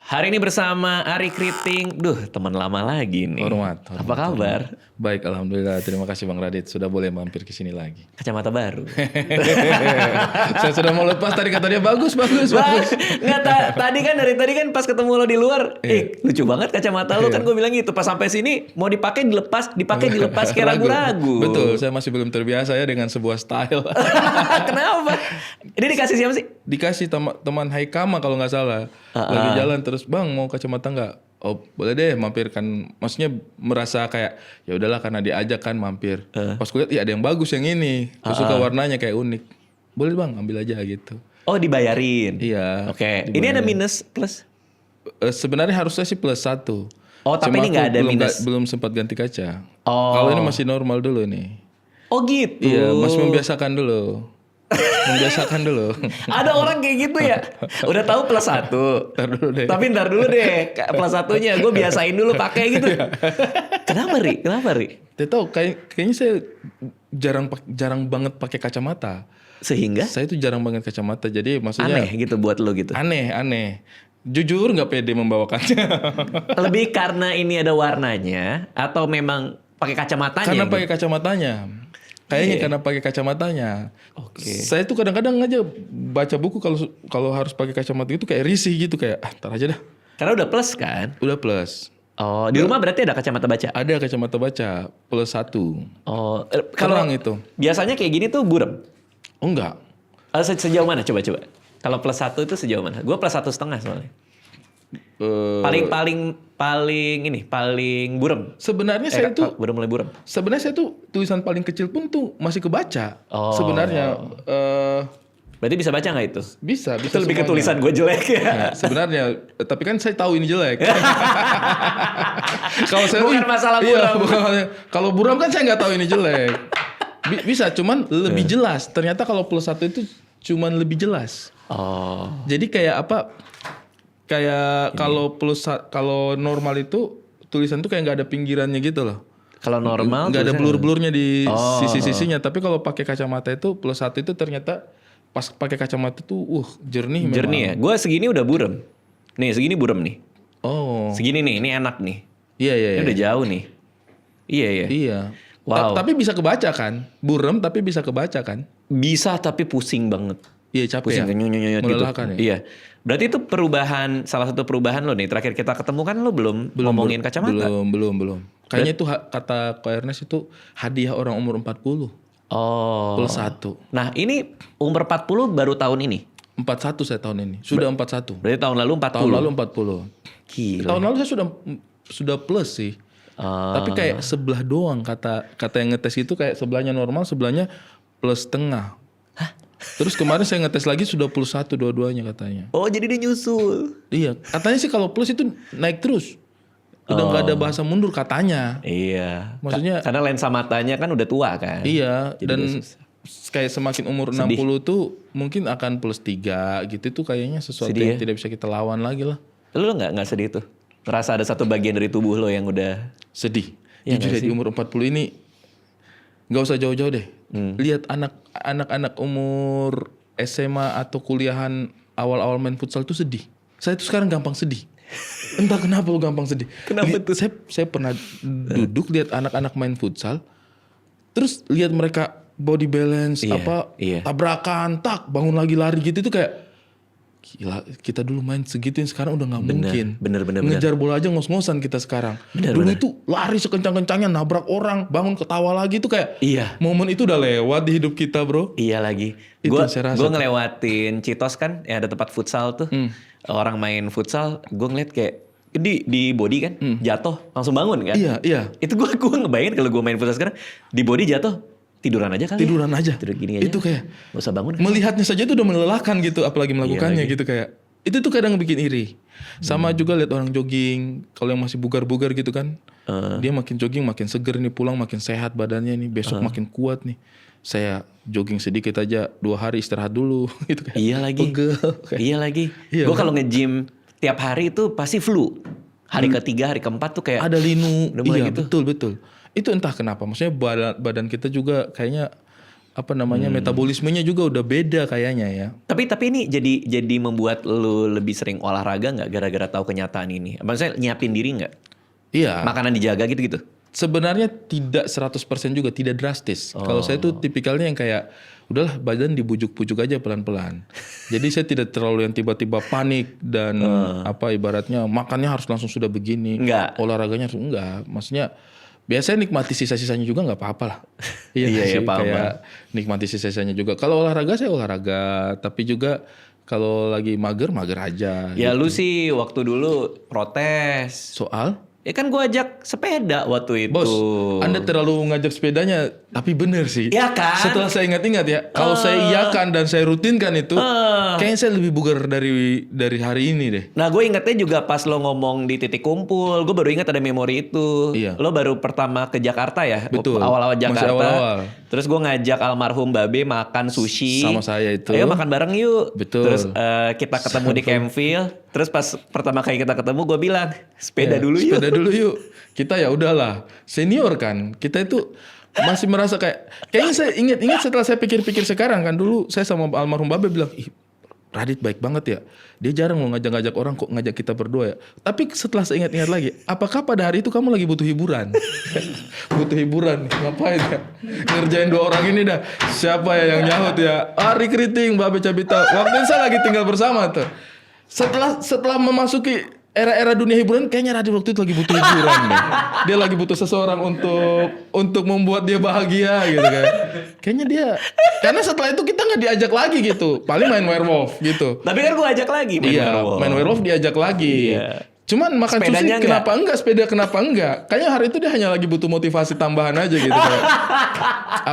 Hari ini bersama Ari Kriting. Duh, teman lama lagi nih. Hormat. Apa kabar? Baik, alhamdulillah. Terima kasih Bang Radit sudah boleh mampir ke sini lagi. Kacamata baru. Saya sudah mau lepas tadi kata dia bagus. Nggak, tadi kan pas ketemu lo di luar, lucu banget kacamata lo kan gue bilang gitu. Pas sampai sini mau dipakai dilepas kayak ragu-ragu. Betul, saya masih belum terbiasa ya dengan sebuah style. Kenapa? Ini dikasih siapa sih? Dikasih teman Haikama kalau nggak salah. Lagi jalan terus, "Bang, mau kacamata nggak?" "Oh, boleh deh mampir." Kan maksudnya merasa kayak ya udahlah karena diajak kan mampir. Pas gue lihat ada yang bagus yang ini. Gue suka warnanya kayak unik. "Boleh Bang, ambil aja," gitu. Oh, dibayarin. Iya. Oke. Ini ada minus plus? Sebenarnya harusnya sih +1. Oh, tapi ini nggak ada minus. Belum sempat ganti kaca. Oh. Kalau ini masih normal dulu nih. Oh gitu. Iya, masih membiasakan dulu. Ada orang kayak gitu ya. Udah tahu +1. Tapi ntar dulu deh +1-nya. Gue biasain dulu pakai gitu. Kenapa Ri? Tidak tahu, kayaknya saya jarang banget pakai kacamata. Sehingga? Saya tuh jarang banget kacamata. Jadi maksudnya Aneh gitu buat lo gitu. Aneh. Jujur nggak pede membawakannya. Lebih karena ini ada warnanya atau memang pakai kacamatanya? Karena gitu? pakai kacamatanya. Kayaknya karena pakai kacamatanya. Oke. Saya tuh kadang-kadang aja baca buku kalau harus pakai kacamata itu kayak risih gitu, kayak ntar aja dah. Karena udah plus kan? Udah plus. Oh, di rumah berarti ada kacamata baca? Ada kacamata baca +1. Oh, Kalau kalau itu. biasanya kayak gini tuh burem. Oh enggak. Sejauh mana? Coba. Kalau +1 itu sejauh mana? Gue +1,5 soalnya. Paling burem. Sebenarnya saya tuh udah mulai burem. Sebenarnya saya tuh tulisan paling kecil pun tuh masih kebaca. Oh. Sebenarnya Berarti bisa baca nggak itu? bisa Itu lebih ke semuanya. tulisan gue jelek ya. Ya, sebenarnya, tapi kan saya tahu ini jelek. Kalau saya Bukan masalah buram. Kalau buram kan saya nggak tahu ini jelek. Bisa, cuman lebih jelas. Ternyata kalau +1 itu cuman lebih jelas. Oh. Jadi kayak apa? Kayak kalau normal itu tulisan tuh kayak nggak ada pinggirannya gitu loh. Kalau normal Nggak ada blur-blurnya di Oh. sisi-sisinya. Tapi kalau pakai kacamata itu +1 itu ternyata pas pakai kacamata tuh jernih memang. jernih ya. Gue segini udah burem. Nih segini burem nih. Oh. Segini nih, ini enak nih. Iya. Ini udah jauh nih. Iya. Iya. Wow. Tapi bisa kebaca kan? Burem tapi bisa kebaca kan? Bisa tapi pusing banget. Iya, capek Pusing ya. nyut gitu. Melelahkan ya? Iya. Berarti itu salah satu perubahan lo nih. Terakhir kita ketemu kan lo belum ngomongin kacamata. Belum. Kayaknya itu kata Ko Ernest itu hadiah orang umur 40. Oh. +1. Nah ini umur 40 baru tahun ini. 41 saya tahun ini. Sudah 41. Berarti tahun lalu 40. Tahun lalu 40. Gila. Tahun lalu saya sudah plus sih. Tapi kayak sebelah doang kata yang ngetes itu kayak sebelahnya normal, sebelahnya +1/2. Terus kemarin saya ngetes lagi sudah +1 dua-duanya katanya. Oh jadi dia nyusul. Iya, katanya sih kalau plus itu naik terus. Udah nggak ada bahasa mundur katanya. Iya. Maksudnya karena lensa matanya kan udah tua kan. iya, Jadi dan udah kayak semakin umur 60 tuh mungkin akan +3 gitu tuh kayaknya sesuatu Sedih yang tidak bisa kita lawan lagi lah. Lu nggak sedih tuh? Ngerasa ada satu bagian dari tubuh lo yang udah Sedih. Iya Jujur ya, di umur 40 ini nggak usah jauh-jauh deh. Lihat anak-anak umur SMA atau kuliahan awal-awal main futsal tuh sedih. Saya tuh sekarang gampang sedih. Entah kenapa lu gampang sedih. Kenapa tuh? Saya pernah duduk lihat anak-anak main futsal. Terus lihat mereka body balance Iya. tabrakan, bangun lagi lari gitu itu kayak gila, kita dulu main segituin sekarang udah nggak mungkin. Bener. Ngejar bola aja ngos-ngosan kita sekarang. Dulu itu lari sekencang-kencangnya, nabrak orang, bangun ketawa lagi itu kayak Iya. momen itu udah lewat di hidup kita, bro. Iya lagi. Itu Gue saya rasa ngelewatin Citos kan, ya ada tempat futsal tuh. Orang main futsal, gue ngeliat kayak di body kan, jatuh langsung bangun kan. Iya. Itu gue ngebayangin kalau gue main futsal sekarang, di body jatuh tiduran aja kali. Tiduran aja. Tidur gini aja. Itu kayak gak usah bangun. melihatnya saja itu udah melelahkan gitu, apalagi melakukannya gitu kayak. Itu tuh kadang bikin iri. Sama juga lihat orang jogging, kalau yang masih bugar-bugar gitu kan. Dia makin jogging makin seger nih, pulang makin sehat badannya nih, besok makin kuat nih. Saya jogging sedikit aja 2 hari istirahat dulu gitu kan. Iya lagi. Pegel. Iya lagi. Iya, Gue kalau nge-gym tiap hari itu pasti flu. Hari ketiga, hari keempat tuh kayak Ada linu. udah mulai Iya, gitu. betul. Itu entah kenapa. Maksudnya badan kita juga kayaknya metabolismenya juga udah beda kayaknya ya. Tapi ini jadi membuat lu lebih sering olahraga nggak gara-gara tahu kenyataan ini? Maksudnya nyiapin diri nggak? Iya. Makanan dijaga gitu-gitu? Sebenarnya tidak 100% juga, tidak drastis. Kalau saya tuh tipikalnya yang kayak udahlah badan dibujuk-bujuk aja pelan-pelan. Jadi saya tidak terlalu yang tiba-tiba panik dan ibaratnya makannya harus langsung sudah begini. Enggak. Olahraganya harus enggak. Maksudnya biasanya nikmati sisa-sisanya juga nggak apa-apa lah. Iya, sih, paham. kayak nikmati sisa-sisanya juga. Kalau olahraga saya olahraga, tapi juga kalau lagi mager aja. Ya gitu. lu sih waktu dulu protes. Soal? Ya kan gue ajak sepeda waktu itu. Bos, Anda terlalu ngajak sepedanya, tapi bener sih. Ya kan? Setelah saya ingat-ingat ya, kalau saya iyakan dan saya rutinkan itu, kayaknya saya lebih bugar dari hari ini deh. Nah gue ingetnya juga pas lo ngomong di titik kumpul, gue baru ingat ada memori itu. Iya. Lo baru pertama ke Jakarta ya? Betul. Awal-awal Jakarta. Masih awal-awal. Terus gue ngajak almarhum Babe makan sushi. Sama saya itu. Ayo makan bareng yuk. Betul. Terus kita ketemu di Campville. Terus pas pertama kali kita ketemu gue bilang, sepeda dulu yuk. Sepeda dulu yuk. Kita ya udahlah, senior kan. Kita itu masih merasa kayaknya saya ingat setelah saya pikir-pikir sekarang kan, dulu saya sama almarhum Babe bilang, ih Radit baik banget ya. Dia jarang mau ngajak-ngajak orang, kok ngajak kita berdua ya. Tapi setelah saya ingat-ingat lagi, apakah pada hari itu kamu lagi butuh hiburan? Butuh hiburan, ngapain ya? Ngerjain 2 orang ini dah. Siapa ya yang nyahut ya? Ari Keriting, Babe Cabita. Waktu itu saya lagi tinggal bersama tuh. Setelah memasuki era-era dunia hiburan, kayaknya Radit waktu itu lagi butuh hiburan deh. Dia lagi butuh seseorang untuk membuat dia bahagia gitu kan. Kayaknya dia, karena setelah itu kita nggak diajak lagi gitu. Paling main werewolf gitu. Tapi kan gue ajak lagi main werewolf. Main werewolf diajak lagi. Iya. Cuman makan Sepedanya sushi kenapa enggak? Sepeda kenapa enggak? Kayaknya hari itu dia hanya lagi butuh motivasi tambahan aja gitu kayak.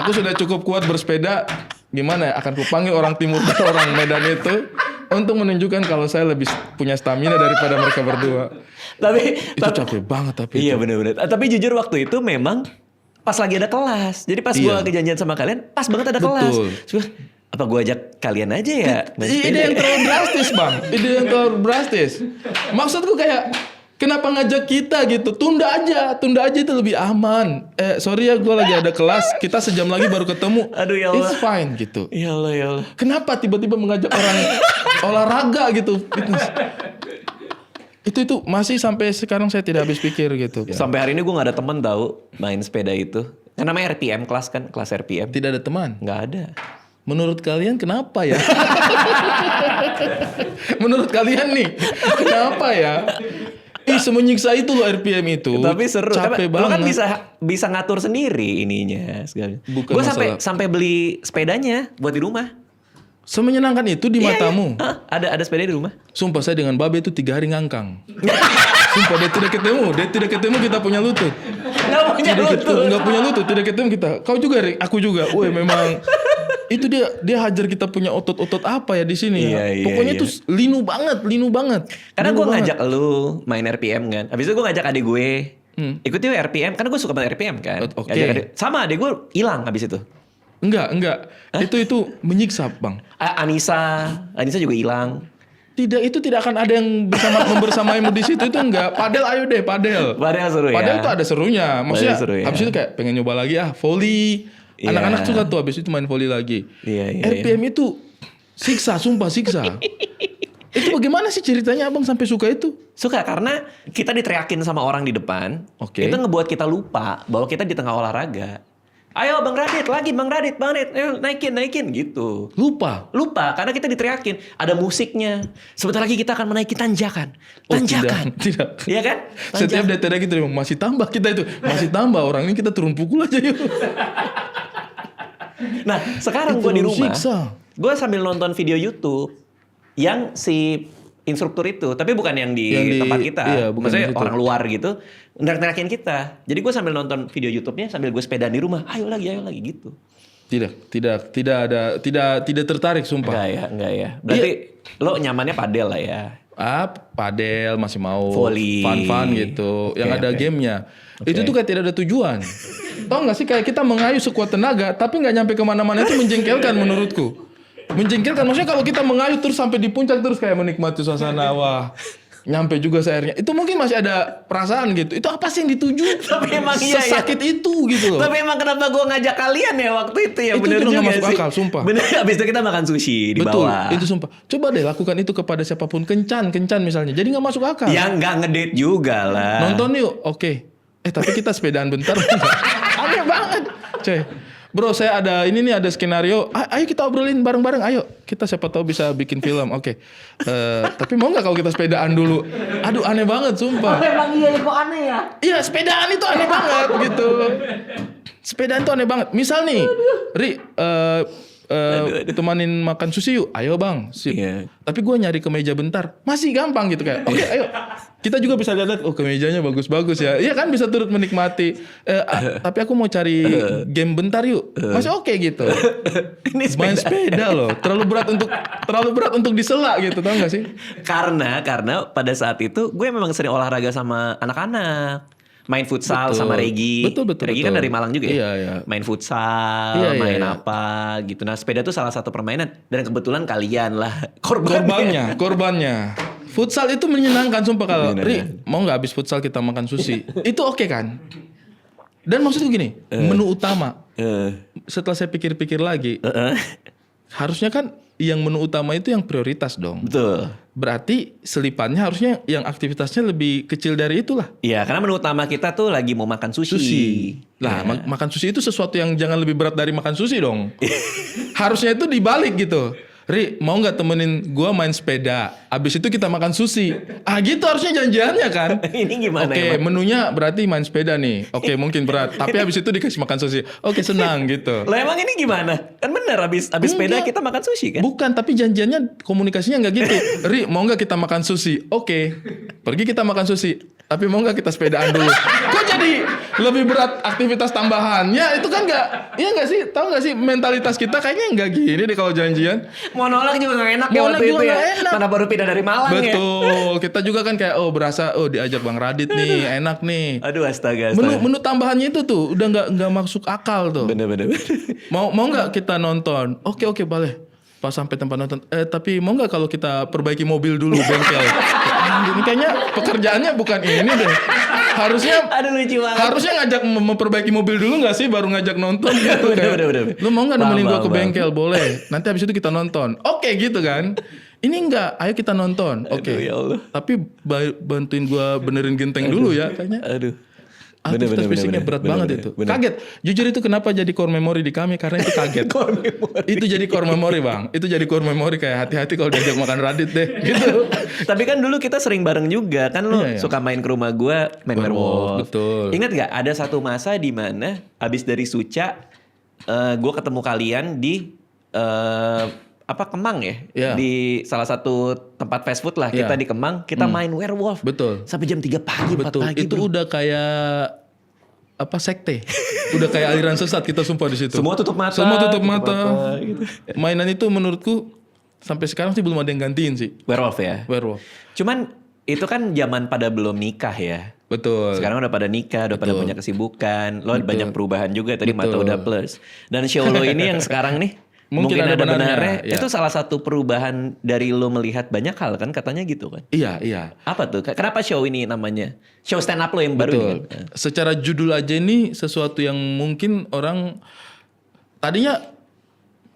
Aku sudah cukup kuat bersepeda. Gimana ya? Akan kupanggil orang timur dan orang Medan itu untuk menunjukkan kalau saya lebih punya stamina daripada mereka berdua. Tapi Capek banget tapi iya itu. benar-benar. Tapi jujur waktu itu memang pas lagi ada kelas. Jadi pas gue kejanjian sama kalian, pas banget ada kelas. Terus, apa gue ajak kalian aja ya? Ide yang terlalu drastis bang. Ide yang terlalu drastis. Maksudku kayak, kenapa ngajak kita gitu? Tunda aja itu lebih aman. Sorry ya, gue lagi ada kelas. Kita sejam lagi baru ketemu. Aduh ya Allah. It's fine gitu. Ya Allah ya Allah. Kenapa tiba-tiba mengajak orang olahraga gitu? Fitness. Itu masih sampai sekarang saya tidak habis pikir gitu. Sampai hari ini gue gak ada temen tahu main sepeda itu. Kan namanya RPM kelas kan, kelas RPM. Tidak ada teman. Nggak ada. Menurut kalian kenapa ya? Menurut kalian nih, kenapa ya? Semenyiksa itu loh RPM itu. Tapi seru. Capek Lo kan banget. bisa ngatur sendiri ininya. Bukan Gue masalah. sampai beli sepedanya buat di rumah. Semenyenangkan itu di matamu. Iya. Ada sepeda di rumah. Sumpah saya dengan Babe itu 3 hari ngangkang. Sumpah dia tidak ketemu kita punya lutut. Nggak punya lutut, tidak ketemu kita. Kau juga, Rik, aku juga. Woi memang itu dia hajar kita punya otot-otot apa ya di sini. Iya, Pokoknya iya. tuh linu banget. Karena gue ngajak lu main RPM kan. Habis itu gue ngajak adik gue. Ikut yuk RPM. Karena gue suka banget RPM kan. Oke. Sama adik gue hilang habis itu. Enggak. Itu menyiksa, Bang. Anissa juga hilang. Tidak, itu tidak akan ada yang membersamaimu di situ, itu enggak. Padel, ayo deh, padel. Padel seru ya. Padel tuh ada serunya. Maksudnya Seru ya. habis itu kayak pengen nyoba lagi volley. Iya. Anak-anak suka tuh habis itu main volley lagi. Iya. RPM itu siksa, sumpah siksa. Itu bagaimana sih ceritanya Abang sampai suka itu? Suka karena kita diteriakin sama orang di depan. Oke. Itu ngebuat kita lupa bahwa kita di tengah olahraga. Ayo Bang Radit, Bang Radit, ayo naikin gitu. Lupa Karena kita diteriakin. Ada musiknya. Sebentar lagi kita akan menaiki tanjakan. Oh, Tanjakan. tidak. Iya kan? Setiap detik gitu masih tambah kita itu. Masih tambah orang ini, kita turun pukul aja yuk. Nah sekarang Itu gue di rumah. siksa. Gue sambil nonton video YouTube. Yang si instruktur itu. Tapi bukan yang di tempat kita. Iya, bukan maksudnya di situ. orang luar gitu. Neriakin kita. Jadi gue sambil nonton video YouTube-nya. Sambil gue sepedaan di rumah. Ayo lagi gitu. Tidak tertarik sumpah. Enggak ya. Berarti lo nyamannya padel lah ya. Padel masih mau Volley. fun gitu. Yang ada gamenya. Oke. Itu tuh kayak tidak ada tujuan. Tahu nggak sih kayak kita mengayuh sekuat tenaga tapi nggak nyampe kemana-mana, itu menjengkelkan menurutku. Menjengkelkan, maksudnya kalau kita mengayuh terus sampai di puncak terus kayak menikmati suasana, wah nyampe juga akhirnya. Itu mungkin masih ada perasaan gitu. Itu apa sih yang dituju? Tapi emang iya ya. Sesakit itu gitu loh. Tapi emang kenapa gue ngajak kalian ya waktu itu ya? Itu Bener nggak juga masuk sih. akal, sumpah. Bener, abis itu kita makan sushi di Betul, bawah. itu sumpah. Coba deh lakukan itu kepada siapapun. Kencan misalnya. Jadi nggak masuk akal. Ya nggak ngedate juga lah. Nonton yuk, oke. Tapi kita sepedaan bentar. Aneh banget, coy. Bro, saya ada ini nih, ada skenario. Ayo kita obrolin bareng-bareng. Ayo, kita siapa tahu bisa bikin film. Oke. Tapi mau nggak kalau kita sepedaan dulu? Aduh, aneh banget, sumpah. Emang iya kok aneh ya? Iya, sepedaan itu aneh banget gitu. Sepedaan itu aneh banget. Misal nih, Ri, temanin makan sushi yuk. Ayo bang, sip. Iya. Tapi gue nyari kemeja bentar, masih gampang gitu kayak. Oke, ayo. Kita juga bisa lihat, oh kemejanya bagus-bagus ya. Iya kan, bisa turut menikmati. Tapi aku mau cari game bentar yuk. Masih oke gitu. Ini Main sepeda loh, terlalu berat untuk disela gitu, tau gak sih? Karena pada saat itu gue memang sering olahraga sama anak-anak. Main futsal Betul. sama Regi. Betul. Regi kan dari Malang juga ya? Iya. Main futsal, Iya, main iya. apa gitu. Nah sepeda tuh salah satu permainan. Dan kebetulan kalian lah korbannya. Korbannya. Futsal itu menyenangkan sumpah kalau Menyenangkan. Ri, mau nggak habis futsal kita makan sushi? Itu oke kan? Dan maksudku gini, menu utama. Setelah saya pikir-pikir lagi, harusnya kan yang menu utama itu yang prioritas dong. Betul. Berarti selipannya harusnya yang aktivitasnya lebih kecil dari itulah. Iya, karena menu utama kita tuh lagi mau makan sushi. Lah, Ya. makan sushi itu sesuatu yang jangan lebih berat dari makan sushi dong. Harusnya itu dibalik gitu. Ri, mau nggak temenin gua main sepeda? Abis itu kita makan sushi. Gitu harusnya janjiannya kan. Ini gimana Oke, emang? menunya berarti main sepeda nih. Oke, mungkin berat. Tapi abis itu dikasih makan sushi. Oke, senang gitu. Lah emang ini gimana? Kan bener abis sepeda Enggak. kita makan sushi kan? Bukan, tapi janjiannya komunikasinya nggak gitu. Ri, mau nggak kita makan sushi? Oke, pergi kita makan sushi. Tapi mau nggak kita sepedaan dulu? Kok jadi lebih berat aktivitas tambahannya? Itu kan nggak, iya nggak sih? Tahu nggak sih mentalitas kita kayaknya nggak gini deh kalau janjian. Mau nolak juga gak enak ya Mau waktu nolak itu juga ya. nggak enak. Mana baru pindah dari Malang ya. Betul, kita juga kan kayak berasa diajak Bang Radit nih, enak nih. Aduh astaga. Menu tambahannya itu tuh udah nggak masuk akal tuh. Bener. Mau nggak kita nonton? Oke boleh. Pas sampai tempat nonton. Tapi mau nggak kalau kita perbaiki mobil dulu bengkel? Ini kayaknya pekerjaannya bukan ini deh. Aduh lucu banget. Harusnya ngajak memperbaiki mobil dulu nggak sih baru ngajak nonton gitu kan? Bener. Lu mau nggak nemenin gua ke Paham. bengkel? Boleh. Nanti habis itu kita nonton. Oke gitu kan? Ini enggak. Ayo kita nonton. Oke. Aduh, ya Allah. Tapi bantuin gua benerin genteng dulu ya kayaknya. Aduh. Aktivitas fisiknya berat banget itu. Kaget. Jujur itu kenapa jadi core memory di kami karena itu kaget. Itu jadi core memory bang. Itu jadi core memory kayak hati-hati kalau diajak makan Radit deh. Gitu. Tapi kan dulu kita sering bareng juga kan lu Iya. suka main ke rumah gua main werewolf. Betul. Ingat gak ada satu masa di mana abis dari Suca gua ketemu kalian di Kemang ya? Iya. Di salah satu tempat fast food lah. Kita Iya. di Kemang, kita main werewolf. Betul. Sampai jam 3 pagi, 4 Betul. pagi. Itu bro. udah kayak sekte. Udah kayak aliran sesat kita sumpah di situ. Semua tutup mata. Semua tutup mata. gitu. Mainan itu menurutku sampai sekarang sih belum ada yang gantiin sih. Werewolf ya? Werewolf. Cuman itu kan zaman pada belum nikah ya. Betul. Sekarang udah pada nikah, udah pada punya kesibukan. Lo banyak perubahan juga tadi mata Betul. udah plus. Dan show lo ini yang sekarang nih Mungkin ada benarnya, ya. Itu salah satu perubahan dari lo melihat banyak hal kan katanya gitu kan. Iya. Apa tuh? Kenapa show ini namanya? Show stand up lo yang baru ini Betul. kan? Secara judul aja ini sesuatu yang mungkin orang tadinya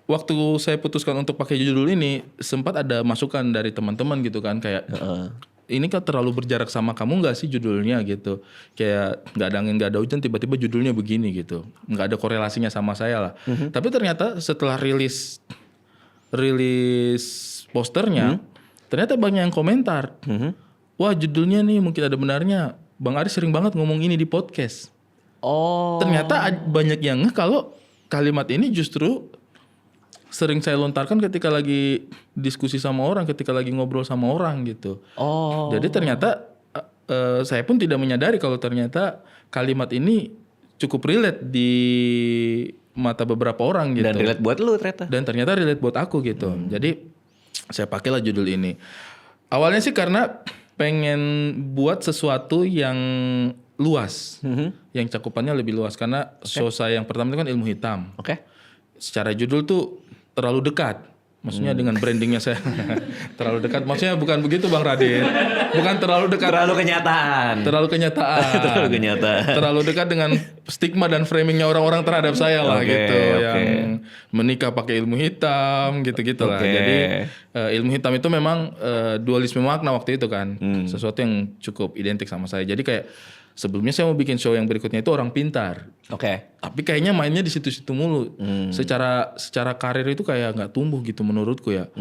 waktu saya putuskan untuk pakai judul ini sempat ada masukan dari teman-teman gitu kan kayak ini kan terlalu berjarak sama kamu nggak sih judulnya gitu, kayak nggak ada angin nggak ada hujan tiba-tiba judulnya begini gitu, nggak ada korelasinya sama saya lah. Tapi ternyata setelah rilis posternya ternyata banyak yang komentar, wah judulnya nih mungkin ada benarnya, Bang Aris sering banget ngomong ini di podcast. Oh. Ternyata banyak yang ngeh kalau kalimat ini justru sering saya lontarkan ketika lagi diskusi sama orang, ketika lagi ngobrol sama orang gitu. Oh. Jadi ternyata saya pun tidak menyadari kalau ternyata kalimat ini cukup relate di mata beberapa orang gitu. Dan relate buat lu ternyata. Dan ternyata relate buat aku gitu. Jadi saya pakailah judul ini. Awalnya sih karena pengen buat sesuatu yang luas, yang cakupannya lebih luas. Karena show saya yang pertama itu kan ilmu hitam. Oke. Secara judul tuh terlalu dekat. Maksudnya dengan brandingnya saya terlalu dekat. Maksudnya bukan begitu Bang Radit. Bukan terlalu dekat. Terlalu kenyataan. Terlalu kenyataan. Terlalu kenyataan. Terlalu dekat dengan stigma dan framingnya orang-orang terhadap saya lah Oke, gitu. oke. Yang menikah pakai ilmu hitam gitu-gitu lah. Oke. Jadi ilmu hitam itu memang dualisme makna waktu itu kan. Sesuatu yang cukup identik sama saya. Jadi kayak sebelumnya saya mau bikin show yang berikutnya itu orang pintar. Oke. Tapi kayaknya mainnya di situ-situ mulu. Secara karir itu kayak nggak tumbuh gitu menurutku ya.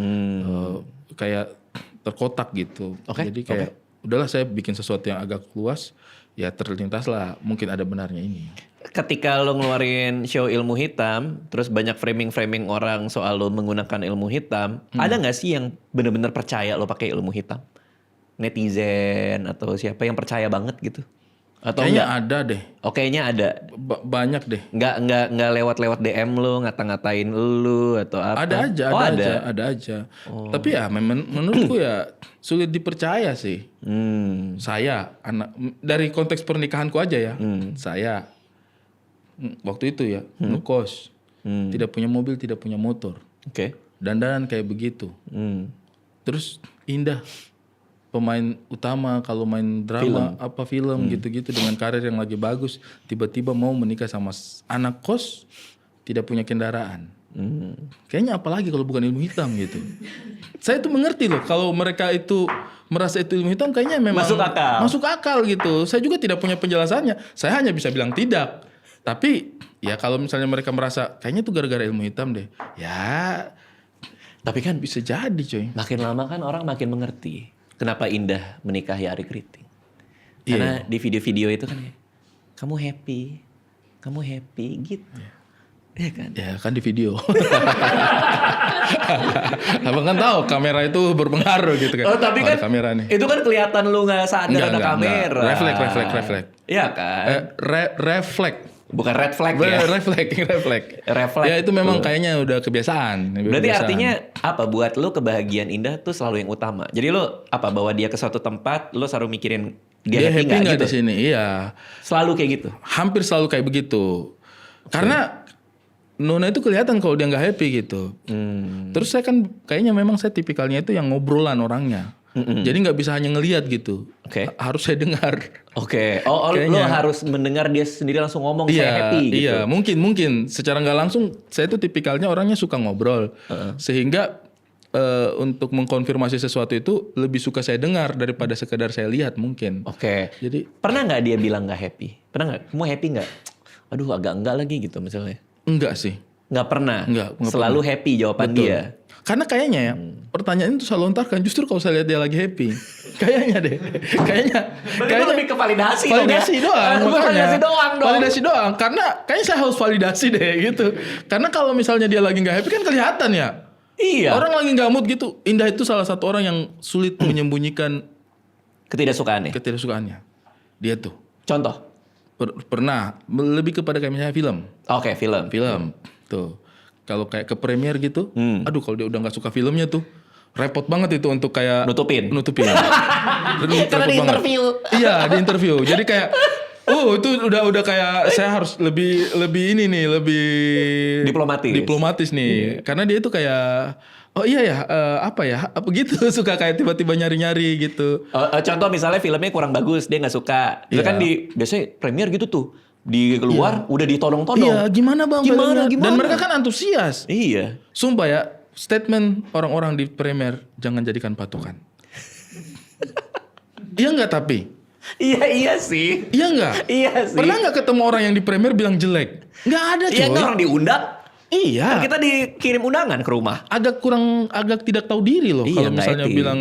Kayak terkotak gitu. Oke, Jadi kayak udahlah saya bikin sesuatu yang agak luas. Ya terlintas lah mungkin ada benarnya ini. Ketika lo ngeluarin show ilmu hitam, terus banyak framing-framing orang soal lo menggunakan ilmu hitam, ada nggak sih yang benar-benar percaya lo pakai ilmu hitam? Netizen atau siapa yang percaya banget gitu? Atau Kayaknya enggak? ada deh. Oh, kayaknya ada. Banyak deh. Nggak lewat-lewat DM lo, ngata-ngatain lu atau apa? Ada aja, Oh, ada aja. Tapi ya menurutku ya sulit dipercaya sih. Saya anak dari konteks pernikahanku aja ya. Saya waktu itu ya ngekos, tidak punya mobil, tidak punya motor, Oke. dandanan kayak begitu. Terus Indah pemain utama kalau main drama film gitu-gitu dengan karir yang lagi bagus, tiba-tiba mau menikah sama anak kos tidak punya kendaraan. Kayaknya apalagi kalau bukan ilmu hitam gitu. Saya tuh mengerti loh kalau mereka itu merasa itu ilmu hitam, kayaknya memang masuk akal gitu. Saya juga tidak punya penjelasannya. Saya hanya bisa bilang tidak. Tapi ya kalau misalnya mereka merasa kayaknya itu gara-gara ilmu hitam deh. Ya Tapi kan bisa jadi coy. makin lama kan orang makin mengerti kenapa Indah menikahi Ari Kriting. Karena di video-video itu kan kamu happy gitu. Iya kan? Ya kan di video. Abang kan tahu kamera itu berpengaruh gitu kan. Oh tapi kan kamera nih. itu kan kelihatan lu nggak sadar ada kamera. Refleks. Iya kan? Refleks. Bukan red flag ya. Refleks. Refleks. Ya itu memang kayaknya udah kebiasaan. Berarti artinya apa buat lu kebahagiaan Indah tuh selalu yang utama. Jadi lu apa bawa dia ke suatu tempat, lu selalu mikirin dia happy nggak gitu? Di sini? Iya. Selalu kayak gitu. Hampir selalu kayak begitu. Karena Nona itu kelihatan kalau dia nggak happy gitu. Terus saya kan kayaknya memang saya tipikalnya itu yang ngobrolan orangnya. Jadi nggak bisa hanya ngelihat gitu. Oke. Harus saya dengar. Oke. Oh, lo harus mendengar dia sendiri langsung ngomong saya happy gitu. Iya, mungkin secara nggak langsung saya itu tipikalnya orangnya suka ngobrol. Sehingga untuk mengkonfirmasi sesuatu itu lebih suka saya dengar daripada sekedar saya lihat mungkin. Oke. Jadi pernah nggak dia bilang nggak happy? Pernah nggak? Kamu happy nggak? Aduh agak enggak lagi gitu misalnya. enggak sih. Nggak pernah. Nggak Selalu pernah. happy jawaban Betul. dia. Karena kayaknya ya pertanyaan itu saya lontarkan justru kalau saya lihat dia lagi happy. Kayaknya deh. Kayaknya lebih ke validasi validasi doang. Makanya. Validasi doang dong. Validasi doang. Karena kayaknya saya harus validasi deh gitu. Karena kalau misalnya dia lagi nggak happy kan kelihatan ya. Iya. Orang lagi nggak mood gitu. Indah itu salah satu orang yang sulit menyembunyikan Ketidaksukaannya. Dia tuh. Contoh. Pernah lebih kepada kayak misalnya film. Oke, film. Tuh. Kalau kayak ke premier gitu, aduh kalau dia udah nggak suka filmnya tuh repot banget itu untuk kayak Nutupin. Karena di interview. Iya, di interview. Jadi kayak itu udah kayak saya harus lebih diplomatis nih. Karena dia itu kayak apa gitu suka kayak tiba-tiba nyari-nyari gitu. Contoh misalnya filmnya kurang bagus, dia nggak suka. Itu Iya. kan biasanya premier gitu tuh. Di keluar udah ditodong-todong. Iya, gimana bang? Gimana? Dan mereka kan antusias. Iya. Sumpah ya, statement orang-orang di premier jangan jadikan patokan. Iya nggak tapi? Iya sih. Iya nggak? Iya sih. Pernah nggak ketemu orang yang di premier bilang jelek? Nggak ada coy. Iya kan orang diundang. Iya. Kan kita dikirim undangan ke rumah. Agak tidak tahu diri loh Iya, kalau misalnya nggak etis. bilang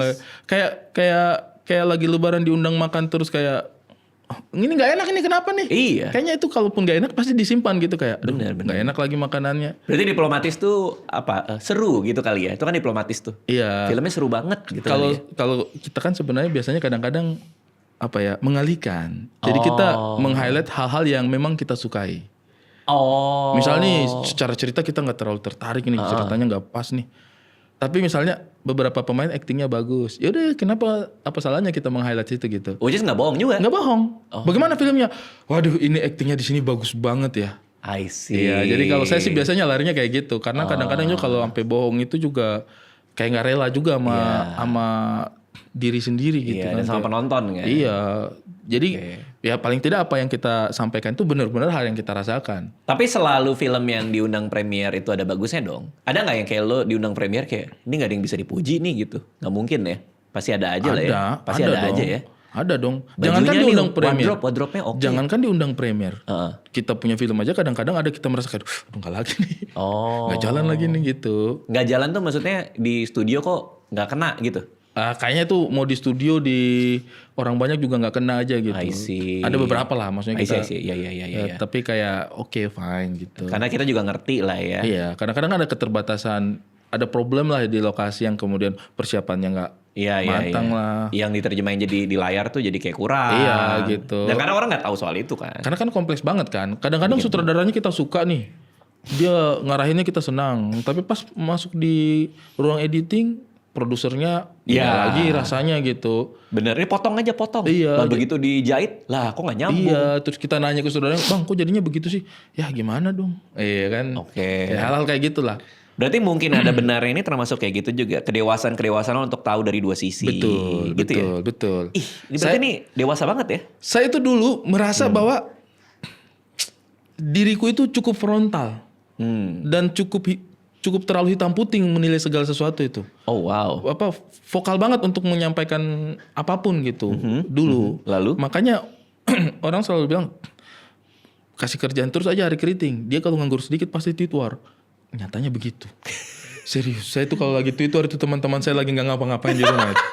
kayak lagi lebaran diundang makan terus kayak ini nggak enak ini kenapa nih? Iya. Kayaknya itu kalaupun nggak enak pasti disimpan gitu kayak aduh, Bener. nggak enak lagi makanannya. Berarti diplomatis tuh seru gitu kali ya. Itu kan diplomatis tuh. Iya. Filmnya seru banget gitu Kalau kali ya. kalau kita kan sebenarnya biasanya kadang-kadang mengalihkan. Jadi kita meng-highlight hal-hal yang memang kita sukai. Oh. Misalnya nih secara cerita kita nggak terlalu tertarik nih ceritanya nggak pas nih. Tapi misalnya beberapa pemain aktingnya bagus. Ya udah kenapa apa salahnya kita meng-highlight itu gitu? Which is nggak bohong juga. Nggak bohong. Bagaimana filmnya? Waduh ini aktingnya di sini bagus banget ya. I see. Iya, jadi kalau saya sih biasanya larinya kayak gitu. Karena kadang-kadang juga kalau sampai bohong itu juga kayak nggak rela juga sama diri sendiri gitu Iya, kan. dan sama penonton kan. Iya, jadi ya paling tidak apa yang kita sampaikan itu benar-benar hal yang kita rasakan. Tapi selalu film yang diundang premier itu ada bagusnya dong. Ada nggak yang kayak lo diundang premier kayak ini nggak ada yang bisa dipuji nih gitu? Nggak mungkin ya. Pasti ada aja lah ya. Pasti ada dong. aja ya. Ada dong. Bajunya Jangankan nih, diundang premier. wardrobe-nya oke. Jangankan diundang premier. Heeh. Kita punya film aja kadang-kadang ada kita merasa kayak, aduh nggak lagi nih. Oh. Nggak jalan lagi nih gitu. Nggak jalan tuh maksudnya di studio kok nggak kena gitu? Kayaknya tuh mau di studio di orang banyak juga nggak kena aja gitu. I see. Ada beberapa lah maksudnya I kita. see. Iya. Tapi kayak oke, fine gitu. Karena kita juga ngerti lah ya. Iya, kadang-kadang ada keterbatasan, ada problem lah di lokasi yang kemudian persiapannya nggak matang lah. Yang diterjemahin jadi di layar tuh jadi kayak kurang. Iya gitu. Dan karena orang nggak tahu soal itu kan. Karena kan kompleks banget kan. Kadang-kadang sutradaranya kita suka nih, dia ngarahinnya kita senang, tapi pas masuk di ruang editing, produsernya beda lagi rasanya gitu. Bener, ini potong. Iya. Nah, begitu dijahit, lah kok nggak nyambung. Iya, terus kita nanya ke saudaranya, bang kok jadinya begitu sih? Ya gimana dong? Iya kan. Oke. Ya, hal-hal kayak gitulah. Berarti mungkin ada benarnya ini termasuk kayak gitu juga. Kedewasaan lo untuk tahu dari dua sisi. Betul, gitu ya? betul. Ih, ini berarti ini dewasa banget ya? Saya itu dulu merasa bahwa diriku itu cukup frontal dan cukup terlalu hitam putih menilai segala sesuatu itu. Oh wow. Vokal banget untuk menyampaikan apapun gitu dulu. Lalu? Makanya orang selalu bilang kasih kerjaan terus aja hari keriting. Dia kalau nganggur sedikit pasti tweet war. Nyatanya begitu. Serius, saya itu kalau lagi tweet war itu teman-teman saya lagi nggak ngapa-ngapain di rumah itu.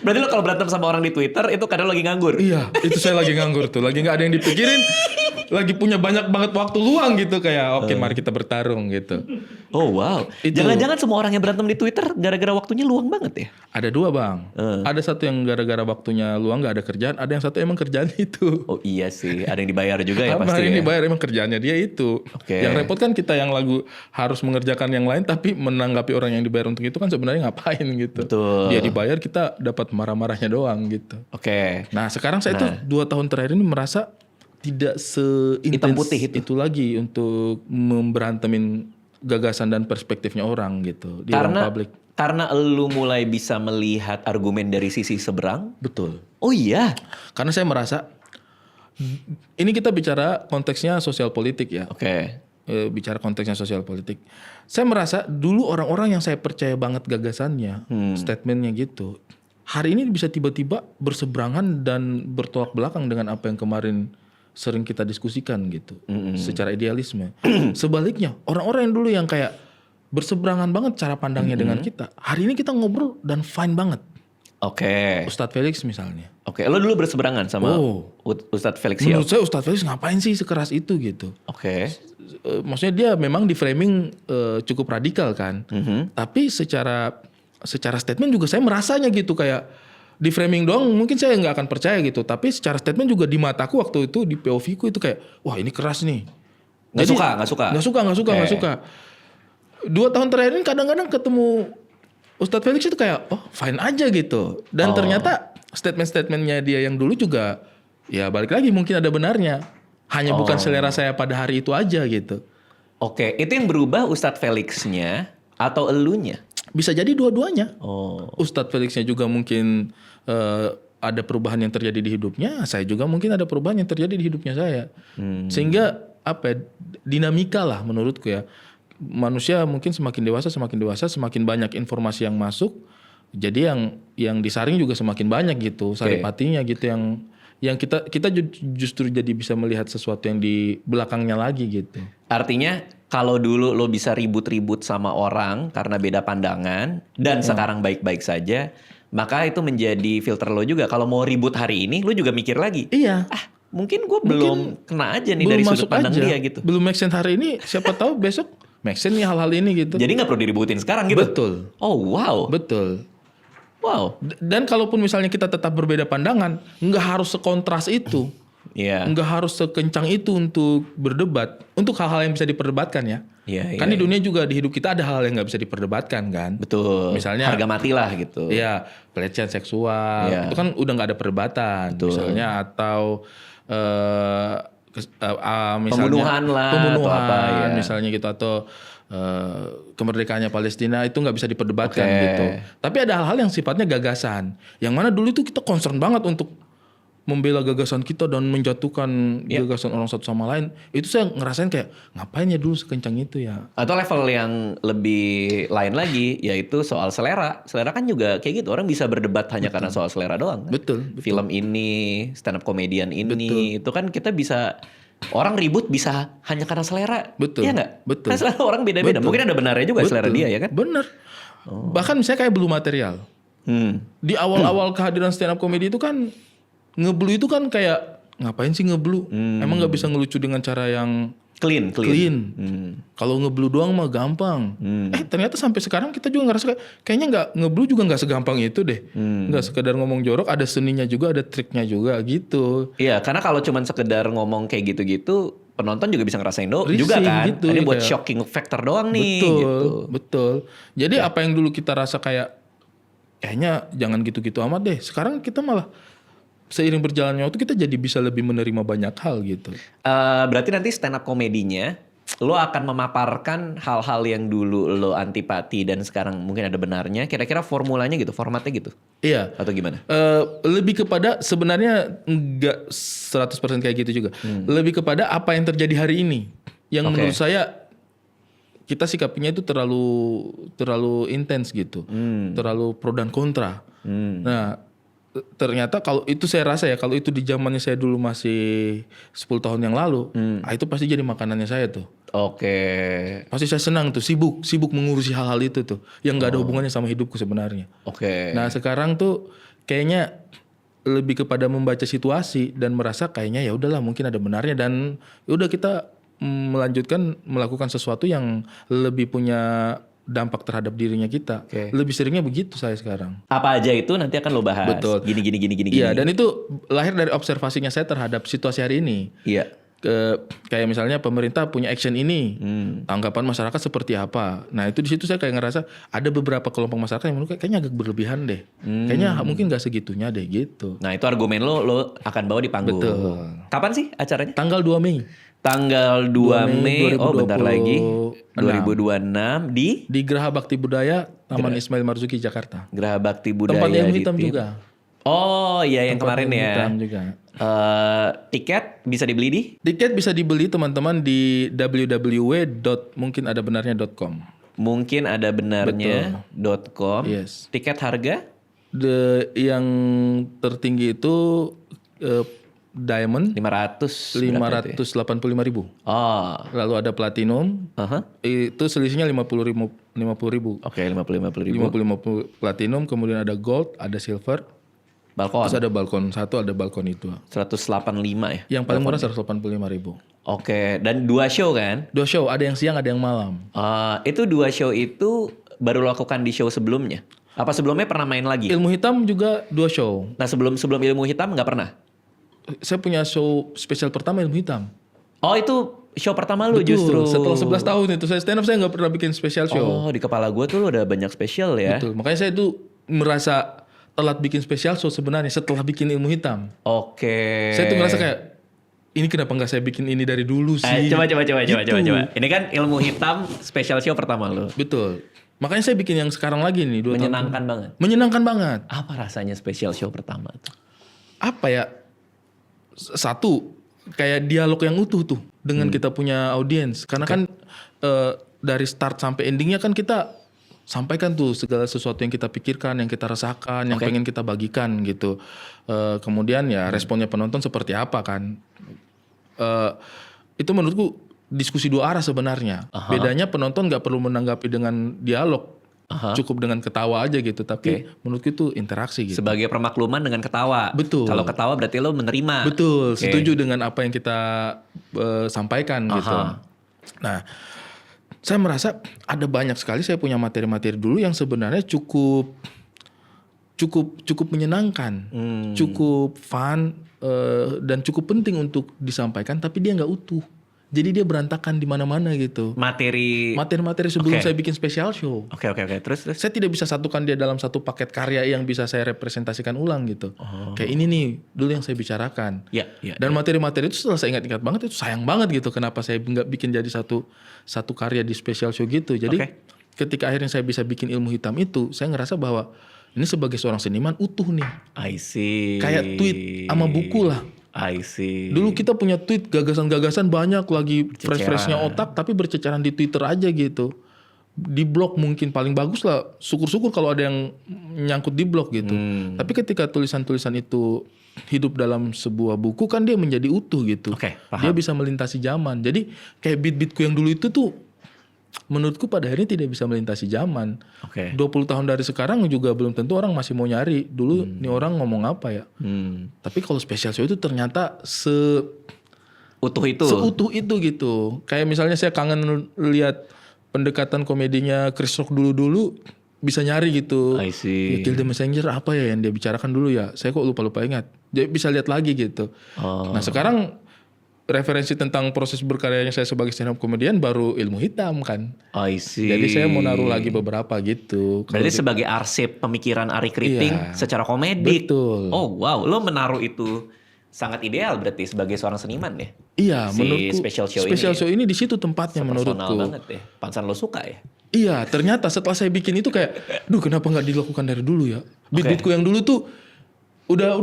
Berarti lo kalau berantem sama orang di Twitter itu kadang lagi nganggur? Iya, itu saya lagi nganggur tuh. Lagi nggak ada yang dipikirin. Lagi punya banyak banget waktu luang gitu. Kayak oke, mari kita bertarung gitu. Oh wow. Jangan-jangan semua orang yang berantem di Twitter gara-gara waktunya luang banget ya? Ada dua bang. Ada satu yang gara-gara waktunya luang nggak ada kerjaan. Ada yang satu emang kerjaan itu. Oh iya sih. Ada yang dibayar juga ya pasti Ada yang ya? dibayar emang kerjaannya dia itu. Oke. Yang repot kan kita yang harus mengerjakan yang lain. Tapi menanggapi orang yang dibayar untuk itu kan sebenarnya ngapain gitu. Betul. Dia dibayar kita dapat marah-marahnya doang gitu. Oke. Nah sekarang saya tuh 2 tahun terakhir ini merasa tidak Hitam seintens putih itu. lagi untuk memberantemin gagasan dan perspektifnya orang gitu di ruang publik. Karena lu mulai bisa melihat argumen dari sisi seberang. Betul. Oh iya. Karena saya merasa ini kita bicara konteksnya sosial politik ya. Oke. Bicara konteksnya sosial politik. Saya merasa dulu orang-orang yang saya percaya banget gagasannya, statementnya gitu. Hari ini bisa tiba-tiba berseberangan dan bertolak belakang dengan apa yang kemarin sering kita diskusikan gitu. Secara idealisme. Sebaliknya, orang-orang yang dulu yang kayak berseberangan banget cara pandangnya dengan kita. Hari ini kita ngobrol dan fine banget. Oke. Ustadz Felix misalnya. Oke, lo dulu berseberangan sama Ustadz Felix Siau? Menurut saya Ustadz Felix ngapain sih sekeras itu gitu. Oke. Maksudnya dia memang di framing cukup radikal kan. Tapi secara statement juga saya merasanya gitu kayak di framing doang mungkin saya nggak akan percaya gitu. Tapi secara statement juga di mataku waktu itu di POV ku itu kayak wah ini keras nih. Nggak suka. 2 tahun terakhir ini kadang-kadang ketemu Ustadz Felix itu kayak oh fine aja gitu. Dan ternyata statement-statementnya dia yang dulu juga ya balik lagi mungkin ada benarnya. Hanya bukan selera saya pada hari itu aja gitu. Oke, itu yang berubah Ustadz Felixnya atau elunya? Bisa jadi dua-duanya. Oh. Ustadz Felixnya juga mungkin ada perubahan yang terjadi di hidupnya. Saya juga mungkin ada perubahan yang terjadi di hidupnya saya. Sehingga apa ya, dinamika lah menurutku ya. Manusia mungkin semakin dewasa semakin banyak informasi yang masuk. Jadi yang disaring juga semakin banyak gitu. Saripatinya gitu yang kita justru jadi bisa melihat sesuatu yang di belakangnya lagi gitu. Artinya kalau dulu lo bisa ribut-ribut sama orang karena beda pandangan dan sekarang baik-baik saja, maka itu menjadi filter lo juga. Kalau mau ribut hari ini, lo juga mikir lagi. Iya. Mungkin gue belum kena aja nih dari sudut pandang dia gitu. Belum make sense hari ini, siapa tahu besok make sense nih hal-hal ini gitu. Jadi nggak perlu diributin sekarang gitu. Betul. Oh wow. Betul. Wow. Dan kalaupun misalnya kita tetap berbeda pandangan, nggak harus sekontras itu. Iya. Nggak harus sekencang itu untuk berdebat. Untuk hal-hal yang bisa diperdebatkan ya. Iya. Kan di dunia juga di hidup kita ada hal yang nggak bisa diperdebatkan kan. Betul. Misalnya harga mati lah gitu. Iya, pelecehan seksual. Iya. Itu kan udah nggak ada perdebatan. Betul. Misalnya atau misalnya Pembunuhan lah, atau apa, ya. misalnya gitu, atau kemerdekaannya Palestina itu nggak bisa diperdebatkan Oke. gitu. Tapi ada hal-hal yang sifatnya gagasan, yang mana dulu itu kita concern banget untuk membela gagasan kita dan menjatuhkan gagasan orang satu sama lain. Itu saya ngerasain kayak ngapain ya dulu sekencang itu ya. Atau level yang lebih lain lagi, yaitu soal selera. Selera kan juga kayak gitu, orang bisa berdebat hanya karena soal selera doang. Kan? Betul. Film ini, stand up comedian ini, itu kan kita bisa, orang ribut bisa hanya karena selera. Betul. Iya nggak? Betul. Kan selera orang beda-beda. Betul. Mungkin ada benarnya juga selera dia ya kan? Bener. Bahkan misalnya kayak Blue Material. Di awal-awal kehadiran stand up comedy itu kan, ngeblu itu kan kayak ngapain sih ngeblu? Emang nggak bisa ngelucu dengan cara yang Clean. Kalau ngeblu doang mah gampang. Ternyata sampai sekarang kita juga ngerasa kayaknya nggak ngeblu juga nggak segampang itu deh. Nggak sekedar ngomong jorok, ada seninya juga, ada triknya juga gitu. Iya, karena kalau cuman sekedar ngomong kayak gitu-gitu, penonton juga bisa ngerasain juga Risih kan. gitu, Ini buat kayak, shocking factor doang nih. betul, Gitu. betul. Jadi apa yang dulu kita rasa kayaknya jangan gitu-gitu amat deh. Sekarang kita malah seiring berjalannya waktu kita jadi bisa lebih menerima banyak hal gitu. Berarti nanti stand up komedinya, lo akan memaparkan hal-hal yang dulu lo antipati dan sekarang mungkin ada benarnya. Kira-kira formulanya gitu, formatnya gitu? Iya. Atau gimana? Lebih kepada sebenarnya enggak 100% kayak gitu juga. Lebih kepada apa yang terjadi hari ini. Yang menurut saya kita sikapinya itu terlalu intens gitu. Terlalu pro dan kontra. Nah, ternyata kalau itu saya rasa ya, kalau itu di zamannya saya dulu masih 10 tahun yang lalu, itu pasti jadi makanannya saya tuh. Oke. Pasti saya senang tuh, sibuk mengurusi hal-hal itu tuh, yang nggak ada hubungannya sama hidupku sebenarnya. Oke. Nah sekarang tuh kayaknya lebih kepada membaca situasi dan merasa kayaknya ya udahlah mungkin ada benarnya, dan udah kita melakukan sesuatu yang lebih punya dampak terhadap dirinya kita. Lebih seringnya begitu saya sekarang. Apa aja itu nanti akan lo bahas. Betul. Gini. Iya, dan itu lahir dari observasinya saya terhadap situasi hari ini. Iya. Kayak misalnya pemerintah punya action ini, tanggapan masyarakat seperti apa. Nah itu di situ saya kayak ngerasa ada beberapa kelompok masyarakat yang menurut kayaknya agak berlebihan deh. Kayaknya mungkin gak segitunya deh gitu. Nah itu argumen lo akan bawa di panggung. Betul. Kapan sih acaranya? Tanggal 2 Mei. Tanggal 2 Mei, 2026. oh bentar lagi. 2026 di Geraha Bakti Budaya Taman Ismail Marzuki Jakarta. Geraha Bakti Budaya. Tempat yang hitam di juga. Oh iya yang Tempat kemarin yang ya. hitam juga. Tiket bisa dibeli di? Tiket bisa dibeli teman-teman di www.mungkinadabenarnya.com. Mungkin ada benarnya.com. Yes. Tiket harga? Yang tertinggi itu Diamond 500 585.000. Oh. Lalu ada Platinum. Itu selisihnya 50.000. Oke, 50 Platinum, kemudian ada Gold, ada Silver. Balkon. Terus ada balkon 1, ada balkon itu. 185 ya. Yang paling murah 185.000. Oke, dan 2 show kan? 2 show, ada yang siang, ada yang malam. Itu 2 show itu baru lakukan di show sebelumnya? Apa sebelumnya pernah main lagi? Ilmu Hitam juga 2 show. Nah sebelum Ilmu Hitam nggak pernah? Saya punya show spesial pertama Ilmu Hitam. Oh itu show pertama lu Betul, justru? setelah 11 tahun itu saya stand up, saya nggak pernah bikin spesial show. Oh di kepala gue tuh lu udah banyak spesial ya? Betul, makanya saya tuh merasa telat bikin spesial show sebenarnya setelah bikin Ilmu Hitam. Oke. Saya tuh ngerasa kayak, ini kenapa nggak saya bikin ini dari dulu sih? Coba. Gitu. Ini kan Ilmu Hitam spesial show pertama lu. Betul. Makanya saya bikin yang sekarang lagi nih. 2 tahun. Menyenangkan banget. Menyenangkan banget. Apa rasanya spesial show pertama tuh? Apa ya? Satu, kayak dialog yang utuh tuh dengan kita punya audiens. Karena kan dari start sampai endingnya kan kita sampaikan tuh segala sesuatu yang kita pikirkan, yang kita rasakan, yang pengen kita bagikan gitu. Kemudian ya responnya penonton seperti apa kan. Itu menurutku diskusi 2 arah sebenarnya. Bedanya penonton gak perlu menanggapi dengan dialog. Cukup dengan ketawa aja gitu. Tapi menurutku itu interaksi gitu. Sebagai permakluman dengan ketawa. Betul. Kalau ketawa berarti lo menerima. Betul, setuju dengan apa yang kita sampaikan gitu. Nah, saya merasa ada banyak sekali saya punya materi-materi dulu yang sebenarnya cukup menyenangkan, cukup fun dan cukup penting untuk disampaikan, tapi dia nggak utuh. Jadi dia berantakan di mana-mana gitu. Materi-materi sebelum saya bikin special show. Oke. Terus. Saya tidak bisa satukan dia dalam satu paket karya yang bisa saya representasikan ulang gitu. Kayak ini nih dulu yang saya bicarakan. Dan materi-materi itu setelah saya ingat-ingat banget itu sayang banget gitu. Kenapa saya nggak bikin jadi satu karya di special show gitu. Jadi ketika akhirnya saya bisa bikin Ilmu Hitam itu, saya ngerasa bahwa ini sebagai seorang seniman utuh nih. I see. Kayak tweet sama buku lah. I see. Dulu kita punya tweet gagasan-gagasan banyak lagi fresh-freshnya otak tapi berceceran di Twitter aja gitu. Di blog mungkin paling bagus lah. Syukur-syukur kalau ada yang nyangkut di blog gitu. Tapi ketika tulisan-tulisan itu hidup dalam sebuah buku kan dia menjadi utuh gitu. Paham. Dia bisa melintasi zaman. Jadi kayak beat-beatku yang dulu itu tuh menurutku pada akhirnya tidak bisa melintasi zaman. 20 tahun dari sekarang juga belum tentu orang masih mau nyari. Dulu nih orang ngomong apa ya. Tapi kalau special show itu ternyata utuh itu. Seutuh itu gitu. Kayak misalnya saya kangen lihat pendekatan komedinya Chris Rock dulu-dulu. Bisa nyari gitu. I see. Kill the Messenger apa ya yang dia bicarakan dulu ya. Saya kok lupa-lupa ingat. Dia bisa lihat lagi gitu. Nah sekarang referensi tentang proses berkaryanya saya sebagai stand up comedian baru Ilmu Hitam kan. I see. Jadi saya mau naruh lagi beberapa gitu. Berarti sebagai arsip pemikiran Ari Kriting secara komedik. Betul. Oh wow, lo menaruh itu sangat ideal berarti sebagai seorang seniman ya. Iya, si menurutku special show ini di situ tempatnya menurutku. Personal banget ya. Pantesan lo suka ya. Iya, ternyata setelah saya bikin itu kayak, kenapa nggak dilakukan dari dulu ya? Beat-beatku yang dulu tuh udah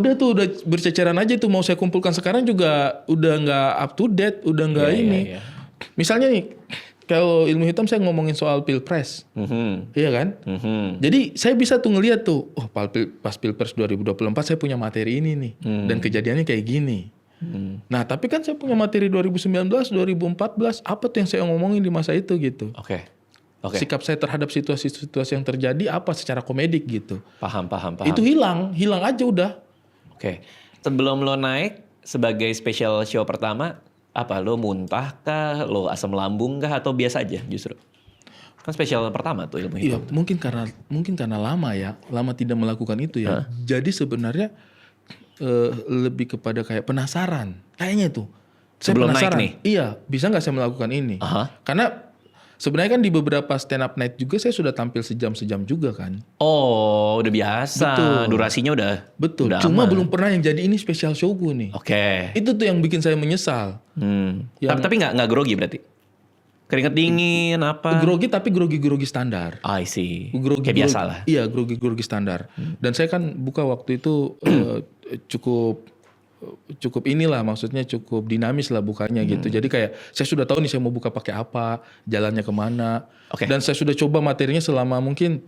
berceceran aja tuh mau saya kumpulkan sekarang juga udah nggak up to date, udah nggak ini. Iya. Misalnya nih, kalau Ilmu Hitam saya ngomongin soal Pilpres, iya kan? Jadi saya bisa tuh ngeliat tuh, pas Pilpres 2024 saya punya materi ini nih, dan kejadiannya kayak gini. Nah tapi kan saya punya materi 2019, 2014, apa tuh yang saya ngomongin di masa itu gitu. Sikap saya terhadap situasi-situasi yang terjadi apa secara komedik gitu. Paham. Itu hilang aja udah. Sebelum lo naik sebagai special show pertama, apa lo muntah kah, lo asam lambung kah, atau biasa aja justru? Kan special pertama tuh Ilmu Hitam. Iya, mungkin karena lama tidak melakukan itu ya. Jadi sebenarnya lebih kepada kayak penasaran. Kayaknya itu. Saya sebelum penasaran. Naik nih. Iya, bisa nggak saya melakukan ini? Karena sebenarnya kan di beberapa stand up night juga saya sudah tampil sejam-sejam juga kan. Oh, udah biasa. Betul. Durasinya udah. Betul. Udah Cuma aman. belum pernah yang jadi ini special showku nih. Itu tuh yang bikin saya menyesal. Tapi nggak grogi berarti? Keringet dingin apa? Grogi tapi grogi standar. I see. Kayak biasa lah. Iya, grogi standar. Dan saya kan buka waktu itu cukup inilah, maksudnya cukup dinamis lah bukanya gitu. Jadi kayak saya sudah tahu nih saya mau buka pakai apa, jalannya kemana. Dan saya sudah coba materinya selama mungkin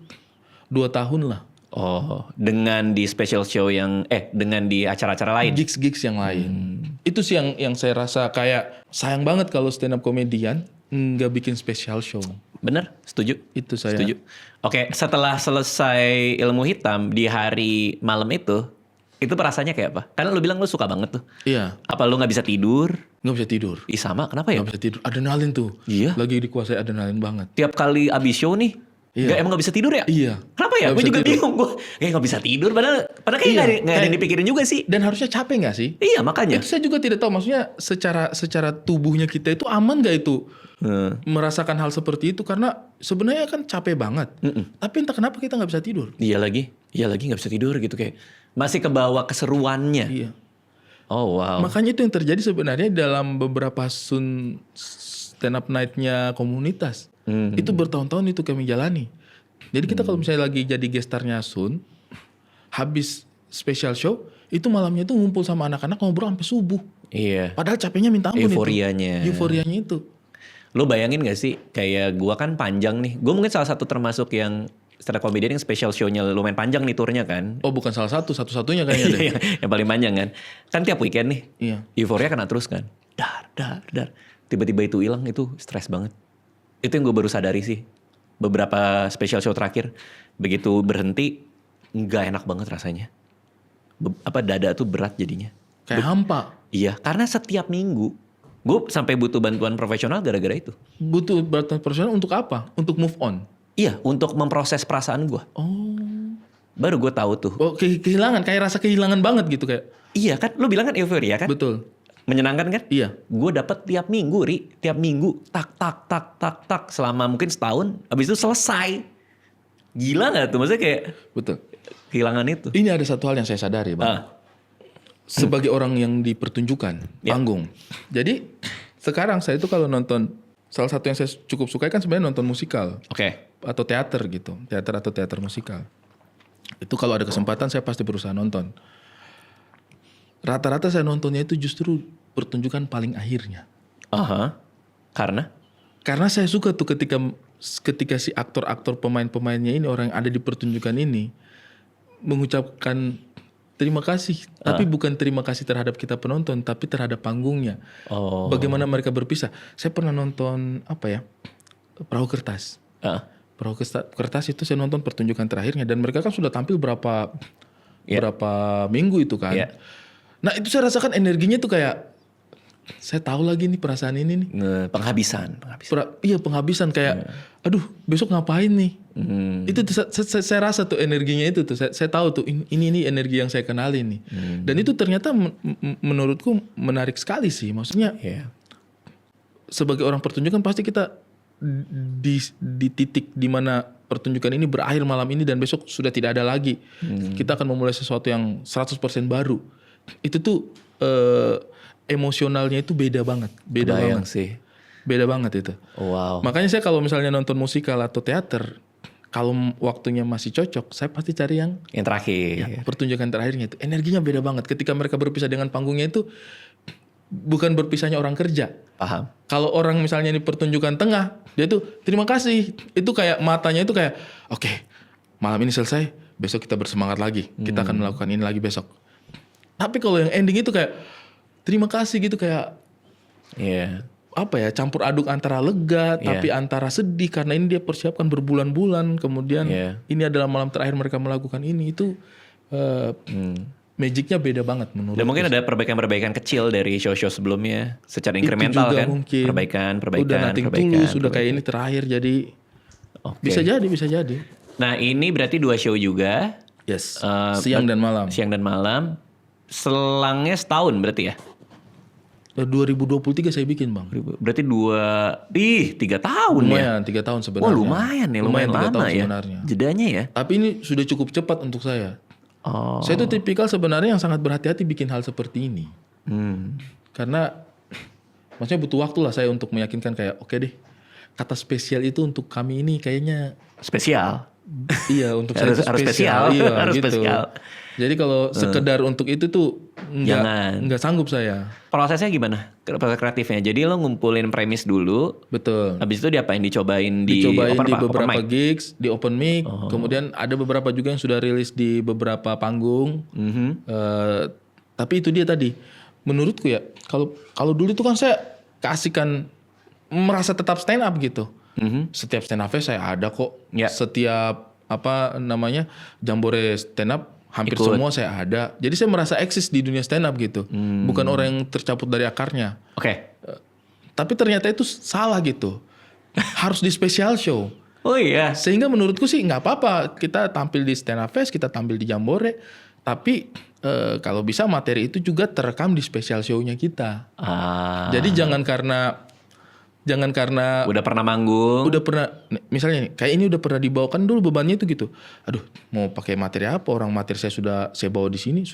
2 tahun lah. Oh, dengan di special show dengan di acara-acara lain? Gigs yang lain. Itu sih yang saya rasa kayak sayang banget kalau stand up comedian nggak bikin special show. Bener, setuju. Itu saya. Setuju. Setelah selesai Ilmu Hitam di hari malam itu perasaannya kayak apa? Karena lu bilang lu suka banget tuh. Iya. Apa lu gak bisa tidur? Nggak bisa tidur. Ih sama, kenapa ya? Nggak bisa tidur. Adrenalin tuh. Iya. Lagi dikuasai adrenalin banget. Tiap kali abis show nih, emang gak bisa tidur ya? Iya. Kenapa ya? Gue juga bingung. Gue gak bisa tidur, padahal kayak gak ada yang dipikirin juga sih. Dan harusnya capek gak sih? Iya, makanya. Itu saya juga tidak tahu. Maksudnya secara tubuhnya kita itu aman gak itu? Merasakan hal seperti itu. Karena sebenarnya kan capek banget. Tapi entah kenapa kita gak bisa tidur. Iya lagi gak bisa tidur gitu kayak. Masih kebawa keseruannya. Iya. Oh wow. Makanya itu yang terjadi sebenarnya dalam beberapa stand up night-nya komunitas. Itu bertahun-tahun itu kami jalani. Jadi kita kalau misalnya lagi jadi gestarnya Sun, habis special show, itu malamnya itu ngumpul sama anak-anak ngobrol sampai subuh. Iya. Padahal capeknya minta ampun Euforianya. itu. Lo bayangin gak sih, kayak gua kan panjang nih. Gue mungkin salah satu termasuk yang stand up comedian yang special show-nya lumayan panjang nih turnya kan. Oh bukan satu-satunya kayaknya deh. Yang paling panjang kan. Kan tiap weekend nih. Iya. Euforia kena terus kan. Dar. Tiba-tiba itu hilang, itu stres banget. Itu yang gue baru sadari sih. Beberapa special show terakhir. Begitu berhenti, nggak enak banget rasanya. Dada tuh berat jadinya. Kayak hampa. Iya, karena setiap minggu. Gue sampai butuh bantuan profesional gara-gara itu. Butuh bantuan profesional untuk apa? Untuk move on? Iya, untuk memproses perasaan gue. Oh. Baru gue tahu tuh. Oh, kehilangan, kayak rasa kehilangan banget gitu kayak. Iya kan, lu bilang kan euforia kan? Betul. Menyenangkan kan? Iya. Gue dapat tiap minggu, tiap minggu tak tak tak tak tak selama mungkin setahun. Habis itu selesai. Gila nggak tuh? Maksudnya kayak Betul. kehilangan itu. Ini ada satu hal yang saya sadari, Bang. Sebagai orang yang dipertunjukkan panggung. Jadi sekarang saya itu kalau nonton, salah satu yang saya cukup suka kan sebenarnya nonton musikal. Oke. Atau teater gitu. Teater musikal. Itu kalau ada kesempatan saya pasti berusaha nonton. Rata-rata saya nontonnya itu justru pertunjukan paling akhirnya. Karena? Karena saya suka tuh ketika si aktor-aktor pemain-pemainnya ini, orang yang ada di pertunjukan ini mengucapkan terima kasih, tapi bukan terima kasih terhadap kita penonton, tapi terhadap panggungnya. Bagaimana mereka berpisah. Saya pernah nonton Perahu Kertas. Perahu Kertas itu saya nonton pertunjukan terakhirnya dan mereka kan sudah tampil berapa minggu itu kan. Nah itu saya rasakan energinya tuh kayak saya tahu lagi nih perasaan ini nih. Penghabisan. Iya penghabisan kayak, aduh besok ngapain nih? Itu tuh, saya rasa tuh energinya itu tuh, saya tahu tuh ini energi yang saya kenali nih. Dan itu ternyata menurutku menarik sekali sih. Maksudnya sebagai orang pertunjukan pasti kita di titik dimana pertunjukan ini berakhir malam ini dan besok sudah tidak ada lagi. Kita akan memulai sesuatu yang 100% baru. Itu tuh emosionalnya itu beda banget. Beda banget itu. Wow. Makanya saya kalau misalnya nonton musikal atau teater, kalau waktunya masih cocok, saya pasti cari yang terakhir. Pertunjukan terakhirnya itu. Energinya beda banget. Ketika mereka berpisah dengan panggungnya itu, bukan berpisahnya orang kerja. Paham. Kalau orang misalnya di pertunjukan tengah, dia tuh terima kasih. Itu kayak matanya itu kayak, oke, malam ini selesai, besok kita bersemangat lagi. Kita akan melakukan ini lagi besok. Tapi kalau yang ending itu kayak terima kasih gitu kayak campur aduk antara lega tapi antara sedih karena ini dia persiapkan berbulan-bulan kemudian ini adalah malam terakhir mereka melakukan ini itu magicnya beda banget menurut. Dan mungkin ada perbaikan-perbaikan kecil dari show-show sebelumnya secara incremental kan. Mungkin. Perbaikan. Udah Nothing Tulus sudah kayak ini terakhir jadi bisa jadi. Nah ini berarti 2 show juga. Yes. Siang dan malam. Selangnya setahun berarti ya? 2023 saya bikin bang. Berarti 3 tahun lumayan, ya? 3 tahun sebenarnya. Lumayan ya, lumayan 3 lama tahun ya sebenarnya. Jedanya ya. Tapi ini sudah cukup cepat untuk saya. Saya tuh tipikal sebenarnya yang sangat berhati-hati bikin hal seperti ini. Karena maksudnya butuh waktu lah saya untuk meyakinkan kayak oke deh. Kata spesial itu untuk kami ini kayaknya spesial. Iya untuk saya itu spesial. Iya, harus gitu. spesial. Jadi kalau sekedar untuk itu tuh nggak sanggup saya. Prosesnya gimana? Proses kreatifnya. Jadi lo ngumpulin premis dulu. Betul. Habis itu diapain? Dicobain di beberapa gigs, di open mic. Kemudian ada beberapa juga yang sudah rilis di beberapa panggung. Tapi itu dia tadi. Menurutku ya, kalau dulu itu kan saya keasikan merasa tetap stand up gitu. Setiap stand up saya ada kok. Setiap jambore stand up hampir semua saya ada. Jadi saya merasa eksis di dunia stand up gitu. Bukan orang yang tercabut dari akarnya. Tapi ternyata itu salah gitu. Harus di special show. Oh iya. Sehingga menurutku sih nggak apa-apa kita tampil di stand up fest, kita tampil di jambore. Tapi kalau bisa materi itu juga terekam di special show-nya kita. Jadi jangan karena udah pernah manggung, misalnya nih, kayak ini udah pernah dibawakan dulu bebannya itu gitu. Aduh, mau pakai materi apa? Orang materi saya sudah saya bawa di sini.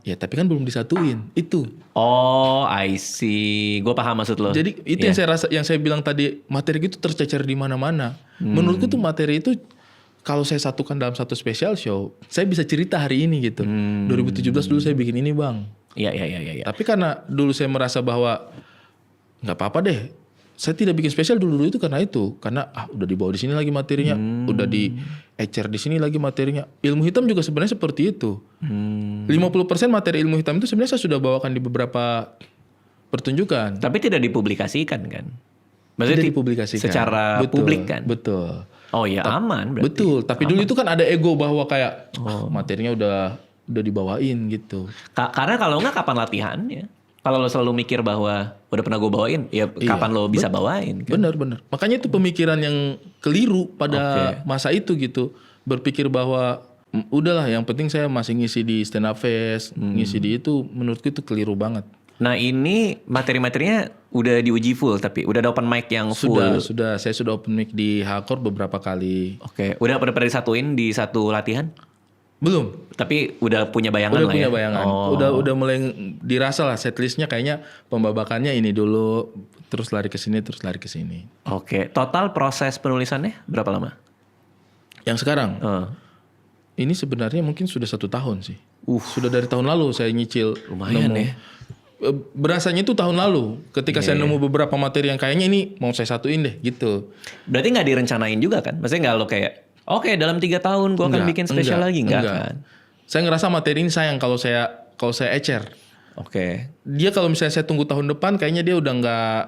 Ya, tapi kan belum disatuin. Itu. Oh, I see. Gue paham maksud lo. Jadi itu yang saya bilang tadi, materi itu tercecer di mana-mana. Menurutku tuh materi itu kalau saya satukan dalam satu special show, saya bisa cerita hari ini gitu. 2017 dulu saya bikin ini, Bang. Iya. Tapi karena dulu saya merasa bahwa nggak apa-apa deh. Saya tidak bikin spesial dulu itu karena udah dibawa di sini lagi materinya, udah di ecer di sini lagi materinya. Ilmu hitam juga sebenarnya seperti itu. 50% materi ilmu hitam itu sebenarnya saya sudah bawakan di beberapa pertunjukan. Tapi tidak dipublikasikan kan? Maksudnya tidak dipublikasikan secara publik kan? Betul. Oh ya aman berarti. Betul. Tapi dulu itu kan ada ego bahwa kayak materinya udah dibawain gitu. Karena kalau nggak kapan latihannya? Kalau lo selalu mikir bahwa udah pernah gue bawain, ya kapan lo bisa bawain? Kan? Bener. Makanya itu pemikiran yang keliru pada masa itu gitu. Berpikir bahwa udahlah yang penting saya masih ngisi di stand up fest, ngisi di itu menurutku itu keliru banget. Nah ini materi-materinya udah diuji full tapi udah ada open mic yang full. Sudah. Saya sudah open mic di Hakor beberapa kali. Oke, udah pernah disatuin di satu latihan? Belum. Tapi udah punya bayangan Udah lah punya ya? bayangan. Udah mulai dirasa lah setlistnya kayaknya pembabakannya ini dulu, terus lari ke sini, terus lari ke sini. Oke, total proses penulisannya berapa lama? Yang sekarang, ini sebenarnya mungkin sudah 1 tahun sih. Sudah dari tahun lalu saya nyicil. Lumayan ya. Berasanya itu tahun lalu, ketika saya nemu beberapa materi yang kayaknya ini mau saya satuin deh gitu. Berarti nggak direncanain juga kan? Maksudnya nggak lo kayak, oke dalam 3 tahun gue akan bikin spesial lagi, enggak kan? Saya ngerasa materi ini sayang kalau saya ecer. Oke. Dia kalau misalnya saya tunggu tahun depan, kayaknya dia udah nggak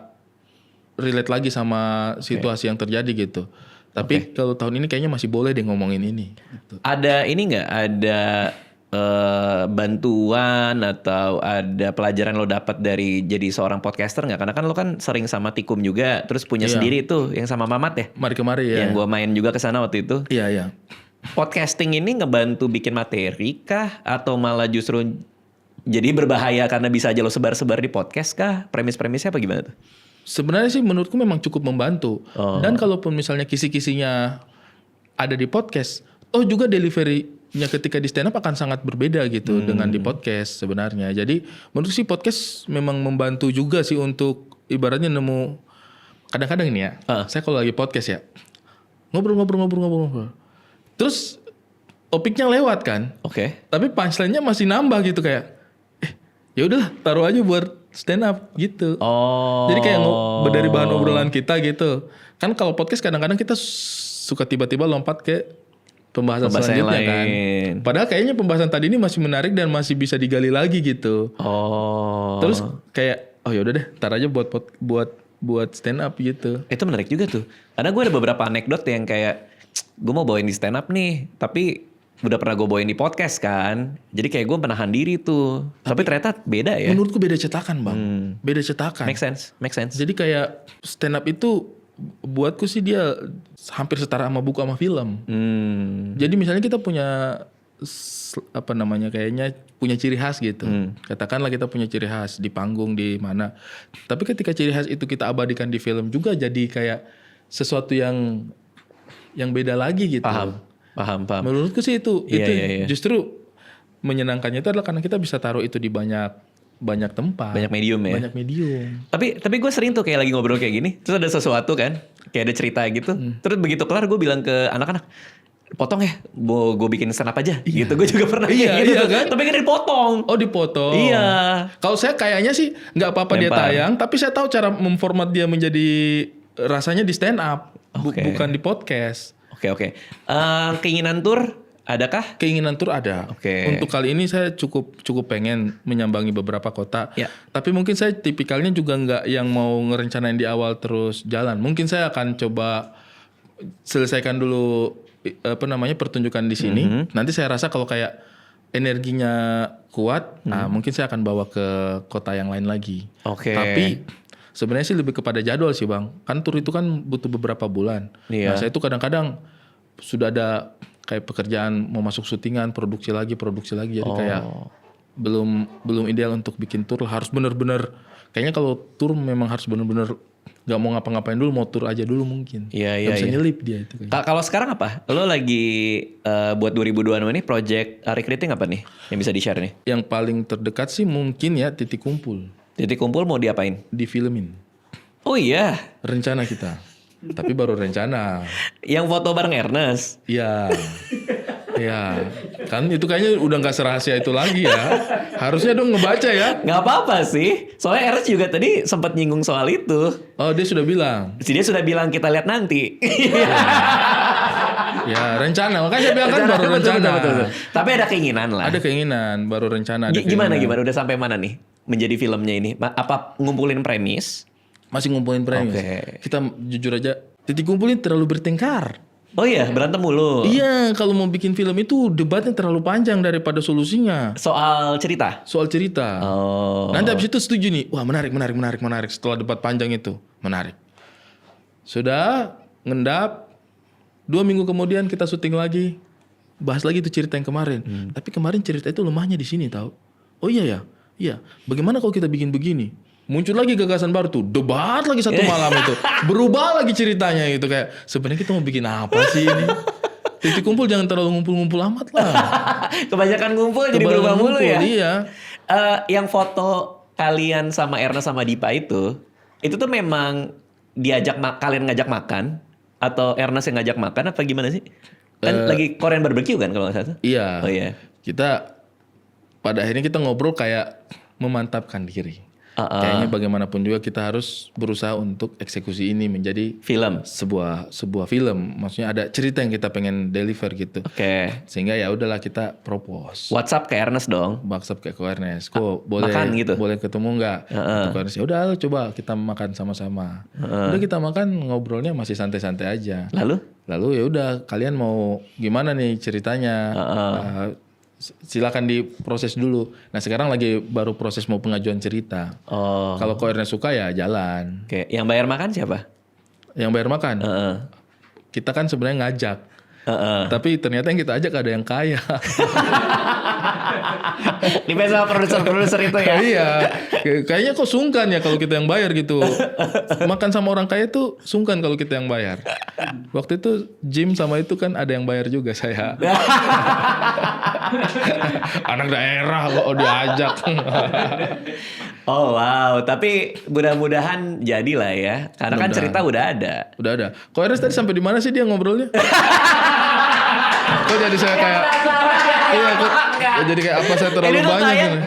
relate lagi sama situasi yang terjadi gitu. Tapi kalau tahun ini kayaknya masih boleh deh ngomongin ini. Gitu. Ada ini nggak? Ada bantuan atau ada pelajaran lo dapat dari jadi seorang podcaster nggak? Karena kan lo kan sering sama Tikum juga, terus punya sendiri tuh yang sama Mamat ya? Mari kemari ya. Yang gue main juga ke sana waktu itu. Iya. Podcasting ini ngebantu bikin materi kah? Atau malah justru jadi berbahaya karena bisa aja lo sebar-sebar di podcast kah? Premis-premisnya apa gimana tuh? Sebenarnya sih menurutku memang cukup membantu. Dan kalaupun misalnya kisi-kisinya ada di podcast, juga delivery-nya ketika di stand up akan sangat berbeda gitu dengan di podcast sebenarnya. Jadi menurut sih podcast memang membantu juga sih untuk ibaratnya nemu, kadang-kadang ini ya, saya kalau lagi podcast ya, ngobrol. Terus topiknya lewat kan. Oke. Tapi punchline-nya masih nambah gitu kayak, ya udahlah taruh aja buat stand up gitu. Jadi kayak dari bahan obrolan kita gitu. Kan kalau podcast kadang-kadang kita suka tiba-tiba lompat ke pembahasan selanjutnya kan. Padahal kayaknya pembahasan tadi ini masih menarik dan masih bisa digali lagi gitu. Terus kayak ya udah deh, tar aja buat stand up gitu. Itu menarik juga tuh. Karena gue ada beberapa anekdot yang kayak gue mau bawain di stand up nih, tapi udah pernah gue bawain di podcast kan. Jadi kayak gue menahan diri tuh. Tapi ternyata beda ya. Menurutku beda cetakan bang. Beda cetakan. Make sense. Jadi kayak stand up itu buatku sih dia hampir setara sama buku sama film. Jadi misalnya kita punya kayaknya punya ciri khas gitu. Katakanlah kita punya ciri khas di panggung di mana. Tapi ketika ciri khas itu kita abadikan di film juga jadi kayak sesuatu yang beda lagi gitu. Paham. Menurutku sih itu justru menyenangkannya itu adalah karena kita bisa taruh itu di banyak tempat, banyak medium ya. Banyak medium. Tapi gue sering tuh kayak lagi ngobrol kayak gini, terus ada sesuatu kan, kayak ada cerita gitu. Terus begitu kelar gue bilang ke anak-anak, potong ya, gue bikin stand up aja. Gitu gue juga pernah kayak gitu kan. Tapi kan dipotong. Oh dipotong. Iya. Kalau saya kayaknya sih nggak apa-apa dia tayang, tapi saya tahu cara memformat dia menjadi rasanya di stand up, bukan di podcast. Oke. Keinginan tur adakah? Keinginan tur ada. Untuk kali ini saya cukup pengen menyambangi beberapa kota. Tapi mungkin saya tipikalnya juga nggak yang mau ngerencanain di awal terus jalan. Mungkin saya akan coba selesaikan dulu pertunjukan di sini. Nanti saya rasa kalau kayak energinya kuat, mungkin saya akan bawa ke kota yang lain lagi. Tapi sebenarnya sih lebih kepada jadwal sih bang. Kan tur itu kan butuh beberapa bulan. Nah saya itu kadang-kadang sudah ada kayak pekerjaan mau masuk syutingan, produksi lagi. Jadi kayak belum ideal untuk bikin tur. Harus bener-bener, kayaknya kalau tur memang harus bener-bener gak mau ngapa-ngapain dulu, mau tur aja dulu mungkin. Gak bisa nyelip dia itu. Kalau sekarang apa? Lo lagi buat 2022 ini project recruiting apa nih yang bisa di-share nih? Yang paling terdekat sih mungkin ya Titik Kumpul. Titik Kumpul mau diapain? Difilmin. Oh iya. Rencana kita. Tapi baru rencana. Yang foto bareng Ernest? Iya. Ya, kan itu kayaknya udah gak serahasia itu lagi ya. Harusnya dong ngebaca ya. Gak apa-apa sih. Soalnya Ernest juga tadi sempat nyinggung soal itu. Oh dia sudah bilang. Dia sudah bilang kita lihat nanti. Ya rencana. Makanya saya bilang kan baru rencana. Betul. Tapi ada keinginan lah. Ada keinginan, baru rencana. Gimana? Udah sampai mana nih menjadi filmnya ini? Apa ngumpulin premis? Masih ngumpulin premis. Kita jujur aja, Titik Kumpul ini terlalu bertengkar. Oh iya, berantem mulu. Iya, kalau mau bikin film itu debatnya terlalu panjang daripada solusinya. Soal cerita? Soal cerita. Nanti abis itu setuju nih. Wah menarik. Setelah debat panjang itu, menarik. Sudah, ngendap. 2 minggu kemudian kita syuting lagi. Bahas lagi itu cerita yang kemarin. Tapi kemarin cerita itu lemahnya di sini tahu. Oh iya ya, Iya, bagaimana kalau kita bikin begini? Muncul lagi gagasan baru tuh, debat lagi satu malam itu, berubah lagi ceritanya gitu kayak sebenarnya kita mau bikin apa sih ini? Titik kumpul jangan terlalu ngumpul-ngumpul amat lah. Kebanyakan ngumpul jadi berubah mulu ya. Iya. Yang foto kalian sama Erna sama Dipa itu tuh memang kalian ngajak makan atau Erna yang ngajak makan apa gimana sih? Kan lagi Korean barbecue kan kalau nggak salah. Iya. Oh iya. Kita pada akhirnya kita ngobrol kayak memantapkan diri. Kayaknya bagaimanapun juga kita harus berusaha untuk eksekusi ini menjadi Film. sebuah film. Maksudnya ada cerita yang kita pengen deliver gitu. Oke. Sehingga ya udahlah kita propose. WhatsApp ke Ernest dong. WhatsApp ke Ernest. Kok boleh makan gitu? Boleh ketemu nggak? Ke Ernest. Ya udah coba kita makan sama-sama. Udah kita makan, ngobrolnya masih santai-santai aja. Lalu ya udah kalian mau gimana nih ceritanya? Silakan diproses dulu. Nah sekarang lagi baru proses mau pengajuan cerita. Kalau Ko Ernest suka ya jalan. Oke, yang bayar makan siapa? Yang bayar makan? Kita kan sebenarnya ngajak. Tapi ternyata yang kita ajak ada yang kaya. Dipes sama produser itu ya? Iya. Kayaknya kok sungkan ya kalau kita yang bayar gitu. Makan sama orang kaya tuh sungkan kalau kita yang bayar. Waktu itu Jim sama itu kan ada yang bayar juga saya. Anak daerah kok diajak. Oh wow, tapi mudah-mudahan jadilah ya. Karena kan cerita udah ada. Udah ada. Kok Ernest tadi sampai di mana sih dia ngobrolnya? Kok jadi saya kayak iya kok jadi kayak apa saya terlalu banyak ini.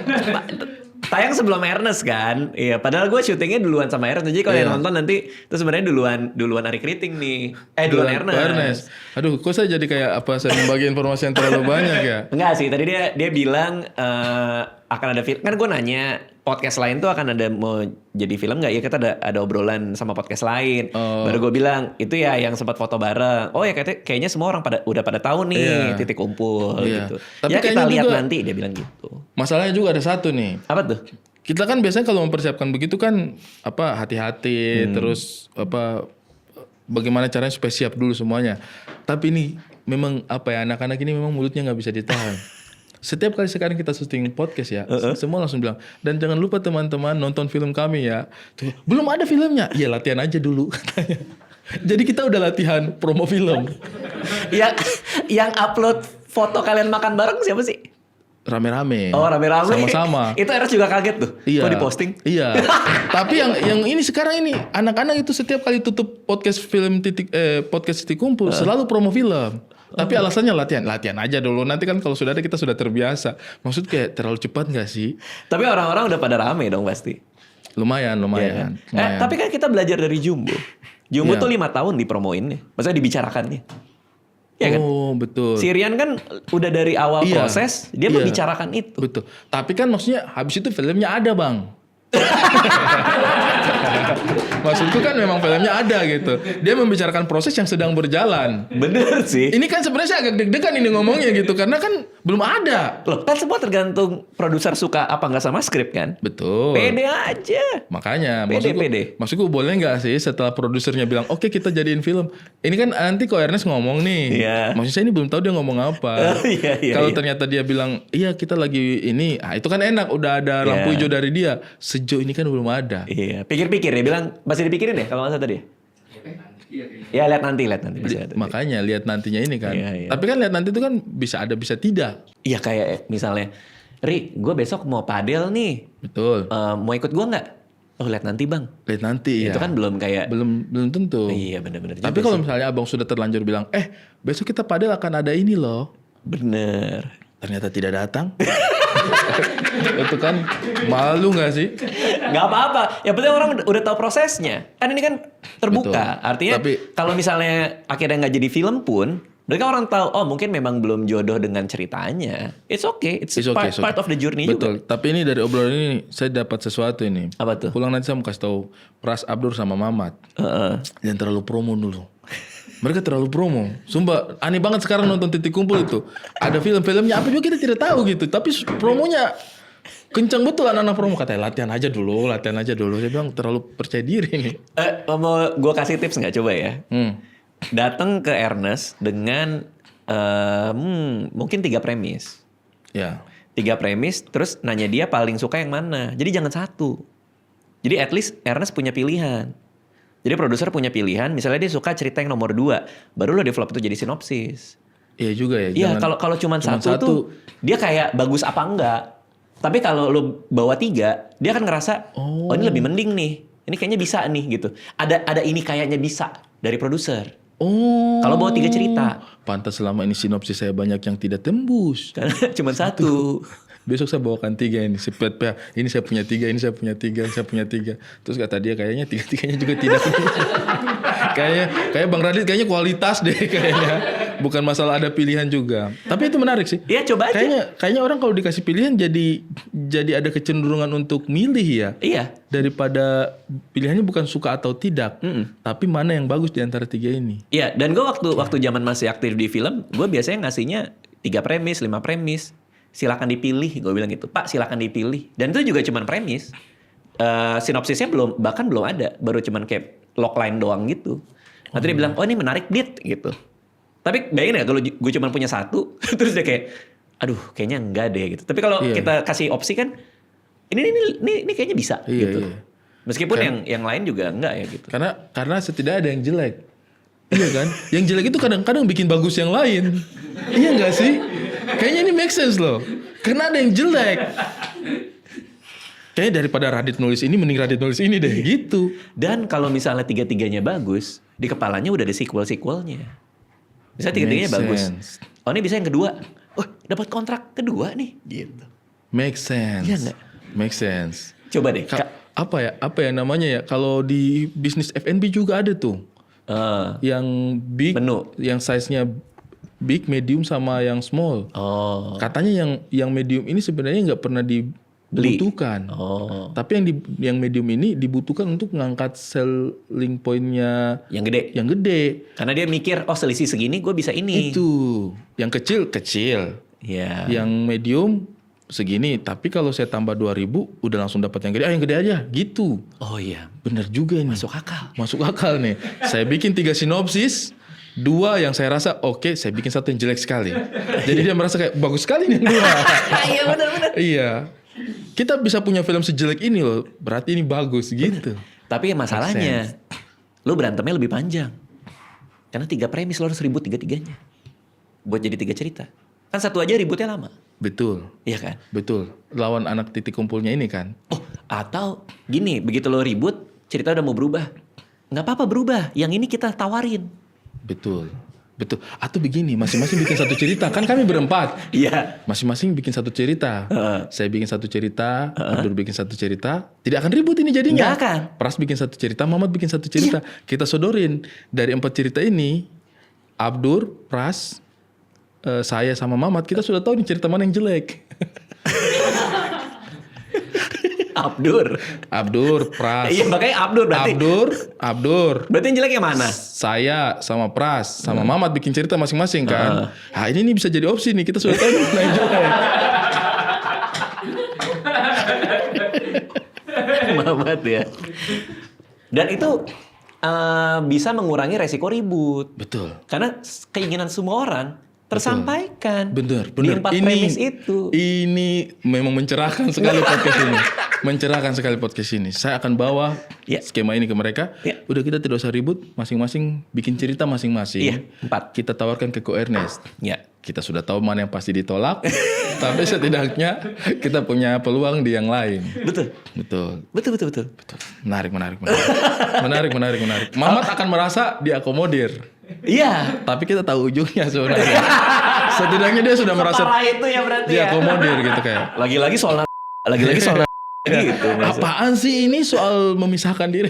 Tayang sebelum Ernest kan. Iya, padahal gue syutingnya duluan sama Ernest. Jadi kalau yang nonton nanti itu sebenarnya duluan Ari Kriting nih. Duluan Ernest. Aduh, kok saya jadi kayak apa saya membagi informasi yang terlalu banyak ya? Enggak sih, tadi dia bilang akan ada film. Kan gue nanya podcast lain tuh akan ada mau jadi film nggak? Ya kita ada obrolan sama podcast lain. Baru gue bilang itu ya yang sempat foto bareng. Oh ya kayaknya semua orang udah pada tahu nih titik kumpul gitu. Tapi ya kita lihat nanti dia bilang gitu. Masalahnya juga ada satu nih. Apa tuh? Kita kan biasanya kalau mempersiapkan begitu kan hati-hati terus bagaimana caranya supaya siap dulu semuanya. Tapi ini memang anak-anak ini memang mulutnya nggak bisa ditahan. Setiap kali sekarang kita syuting podcast ya, semua langsung bilang, dan jangan lupa teman-teman nonton film kami ya. Tuh, belum ada filmnya, iya latihan aja dulu katanya. Jadi kita udah latihan promo film. Yang upload foto kalian makan bareng siapa sih? Rame-rame. Oh rame-rame. Sama-sama. Itu Eras juga kaget tuh. Iya. Kok diposting? Iya. Tapi yang ini sekarang ini anak-anak itu setiap kali tutup podcast titik kumpul selalu promo film. Tapi alasannya latihan aja dulu. Nanti kan kalau sudah ada kita sudah terbiasa. Maksud kayak terlalu cepat nggak sih? Tapi orang-orang udah pada rame dong pasti. Lumayan. Yeah. Tapi kan kita belajar dari Jumbo. Jumbo tuh 5 tahun dipromoinnya. Maksudnya dibicarakannya. Ya kan? Oh betul. Si Rian kan udah dari awal proses dia membicarakan itu. Betul. Tapi kan maksudnya habis itu filmnya ada bang. Maksudku kan memang filmnya ada gitu. Dia membicarakan proses yang sedang berjalan. Bener sih. Ini kan sebenarnya saya agak deg-degan ini ngomongnya gitu karena kan belum ada. Loh, kan semua tergantung produser suka apa nggak sama skrip kan? Betul. Pede aja. Makanya pede. maksudku boleh nggak sih setelah produsernya bilang oke, kita jadiin film. Ini kan nanti kok Ernest ngomong nih. Iya. Maksud saya ini belum tahu dia ngomong apa. Kalau ternyata dia bilang iya kita lagi ini, itu kan enak udah ada lampu hijau dari dia. Sejauh ini kan belum ada. Iya, pikir-pikir dia bilang masih dipikirin deh kalau nggak salah tadi. Ya lihat nanti. Makanya lihat nantinya ini kan. Iya. Tapi kan lihat nanti itu kan bisa ada bisa tidak. Iya kayak misalnya, Ri, gue besok mau padel nih. Betul. Mau ikut gue nggak? Oh lihat nanti bang. Lihat nanti. Itu kan belum kayak. Belum tentu. Iya benar-benar. Tapi kalau misalnya abang sudah terlanjur bilang, besok kita padel akan ada ini loh. Bener. Ternyata tidak datang. Itu kan malu gak sih? Gak apa-apa. Yang penting orang udah tahu prosesnya. Kan ini kan terbuka. Betul. Artinya kalau misalnya akhirnya gak jadi film pun, mereka orang tahu, oh mungkin memang belum jodoh dengan ceritanya. It's okay. It's part of the journey. Betul. Juga. Tapi ini dari obrolan ini saya dapat sesuatu ini. Apa tuh? Pulang nanti saya mau kasih tahu Pras Abdur sama Mamat. Jangan terlalu promo dulu. Mereka terlalu promo. Sumpah aneh banget sekarang nonton titik kumpul itu. Ada film-filmnya apa juga kita tidak tahu gitu. Tapi promonya kencang betul anak-anak promo. Katanya latihan aja dulu. Saya bilang terlalu percaya diri nih. Mau gue kasih tips gak coba ya? Datang ke Ernest dengan mungkin 3 premis. Ya. 3 premis, terus nanya dia paling suka yang mana. Jadi jangan satu. Jadi at least Ernest punya pilihan. Jadi produser punya pilihan, misalnya dia suka cerita yang nomor 2, baru lo develop itu jadi sinopsis. Iya juga ya. Iya, kalau cuman satu tuh dia kayak bagus apa enggak. Tapi kalau lo bawa 3, dia akan ngerasa oh ini lebih mending nih. Ini kayaknya bisa nih gitu. Ada ini kayaknya bisa dari produser. Oh. Kalau bawa 3 cerita. Pantas selama ini sinopsis saya banyak yang tidak tembus. Karena cuma satu. Besok saya bawakan 3 ini. Ini saya punya 3, ini saya punya 3, saya punya 3. Terus kata dia kayaknya 3-3-nya juga tidak. kayak Bang Radit kayaknya kualitas deh kayaknya. Bukan masalah ada pilihan juga. Tapi itu menarik sih. Iya coba aja. Kayaknya orang kalau dikasih pilihan jadi ada kecenderungan untuk milih ya. Iya. Daripada pilihannya bukan suka atau tidak. Tapi mana yang bagus di antara 3 ini. Iya, dan gue waktu zaman masih aktif di film, gue biasanya ngasihnya 3 premis, 5 premis. Silakan dipilih, gue bilang gitu. Pak, silakan dipilih. Dan itu juga cuman premis. Sinopsisnya bahkan belum ada, baru cuman kayak logline doang gitu. Nanti dia bilang, oh ini menarik Dit gitu. Tapi bayangin gak kalau gue cuma punya 1, terus dia kayak, aduh kayaknya enggak deh gitu. Tapi kalau kita kasih opsi kan, ini kayaknya bisa gitu. Iya. Meskipun yang lain juga enggak ya gitu. Karena setidaknya ada yang jelek. Iya kan? Yang jelek itu kadang-kadang bikin bagus yang lain. Iya gak sih? Kayaknya ini make sense loh. Karena ada yang jelek. Kayaknya daripada Radit nulis ini, mending Radit nulis ini deh gitu. Dan kalau misalnya 3-3-nya bagus, di kepalanya udah ada sequel-sequelnya. Misalnya 3-3-nya bagus. Oh ini bisa yang kedua. Oh dapat kontrak kedua nih gitu. Make sense. Iya gak? Make sense. Coba deh. Apa ya namanya ya? Kalau di bisnis F&B juga ada tuh. Yang big, menu. Yang size-nya big, medium sama yang small. Oh. Katanya yang medium ini sebenarnya nggak pernah dibutuhkan. Oh. Tapi yang medium ini dibutuhkan untuk ngangkat selling point-nya yang gede. Karena dia mikir, oh selisih segini gue bisa ini. Itu. Yang kecil. Iya. Yang medium segini, tapi kalau saya tambah 2.000 udah langsung dapat yang gede. Yang gede aja gitu. Oh iya. Bener juga nih. Masuk akal nih. Saya bikin 3 sinopsis, 2 yang saya rasa oke, saya bikin 1 yang jelek sekali. Jadi dia merasa kayak bagus sekali nih yang 2. Iya benar. Iya. Kita bisa punya film sejelek ini loh, berarti ini bagus gitu. Tapi masalahnya, lu berantemnya lebih panjang. Karena 3 premis lo harus ribut 3-3-nya. Buat jadi 3 cerita. Kan 1 aja ributnya lama. Betul. Iya kan? Betul. Lawan anak titik kumpulnya ini kan. Oh, atau gini, begitu lo ribut, cerita udah mau berubah. Nggak apa-apa berubah, yang ini kita tawarin. Betul. Atau begini, masing-masing bikin 1 cerita. Kan kami berempat. Iya. Masing-masing bikin 1 cerita. Saya bikin 1 cerita, Abdur bikin 1 cerita. Tidak akan ribut ini jadinya. Nggak akan. Pras bikin 1 cerita, Mamat bikin 1 cerita. Iya. Kita sodorin. Dari 4 cerita ini, Abdur, Pras, saya sama Mamat, kita sudah tahu nih cerita mana yang jelek. Abdur, Pras. Iya makanya Abdur berarti. Abdur. Berarti yang jelek yang mana? Saya sama Pras sama Mamat bikin cerita masing-masing kan. Ini bisa jadi opsi nih, kita sudah tahu mana yang jelek. Mamat ya. Dan itu bisa mengurangi resiko ribut. Betul. Karena keinginan semua orang tersampaikan. Bener. Di 4 premis itu. Ini memang mencerahkan sekali podcast ini. Saya akan bawa skema ini ke mereka. Udah kita tidak usah ribut, masing-masing bikin cerita masing-masing. Iya, 4. Kita tawarkan ke Ko Ernest. Iya. Kita sudah tahu mana yang pasti ditolak. Tapi setidaknya kita punya peluang di yang lain. Betul. Menarik. Mamat akan merasa diakomodir. Iya. Tapi kita tahu ujungnya sebenarnya. Setidaknya dia sudah merasa itu ya berarti diakomodir gitu kayak. Lagi-lagi soal gitu. Apaan sih ini soal memisahkan diri?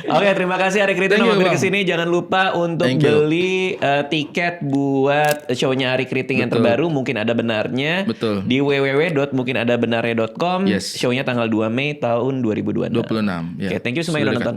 Oke, terima kasih Ari Kriting udah mampir kesini. Jangan lupa untuk beli tiket buat shownya Ari Kriting yang terbaru. Mungkin ada benarnya. Betul. Di www.mungkinadabenarnya.com. Yes. Shownya tanggal 2 Mei tahun 2026. Ya. Oke, thank you semua yang udah nonton.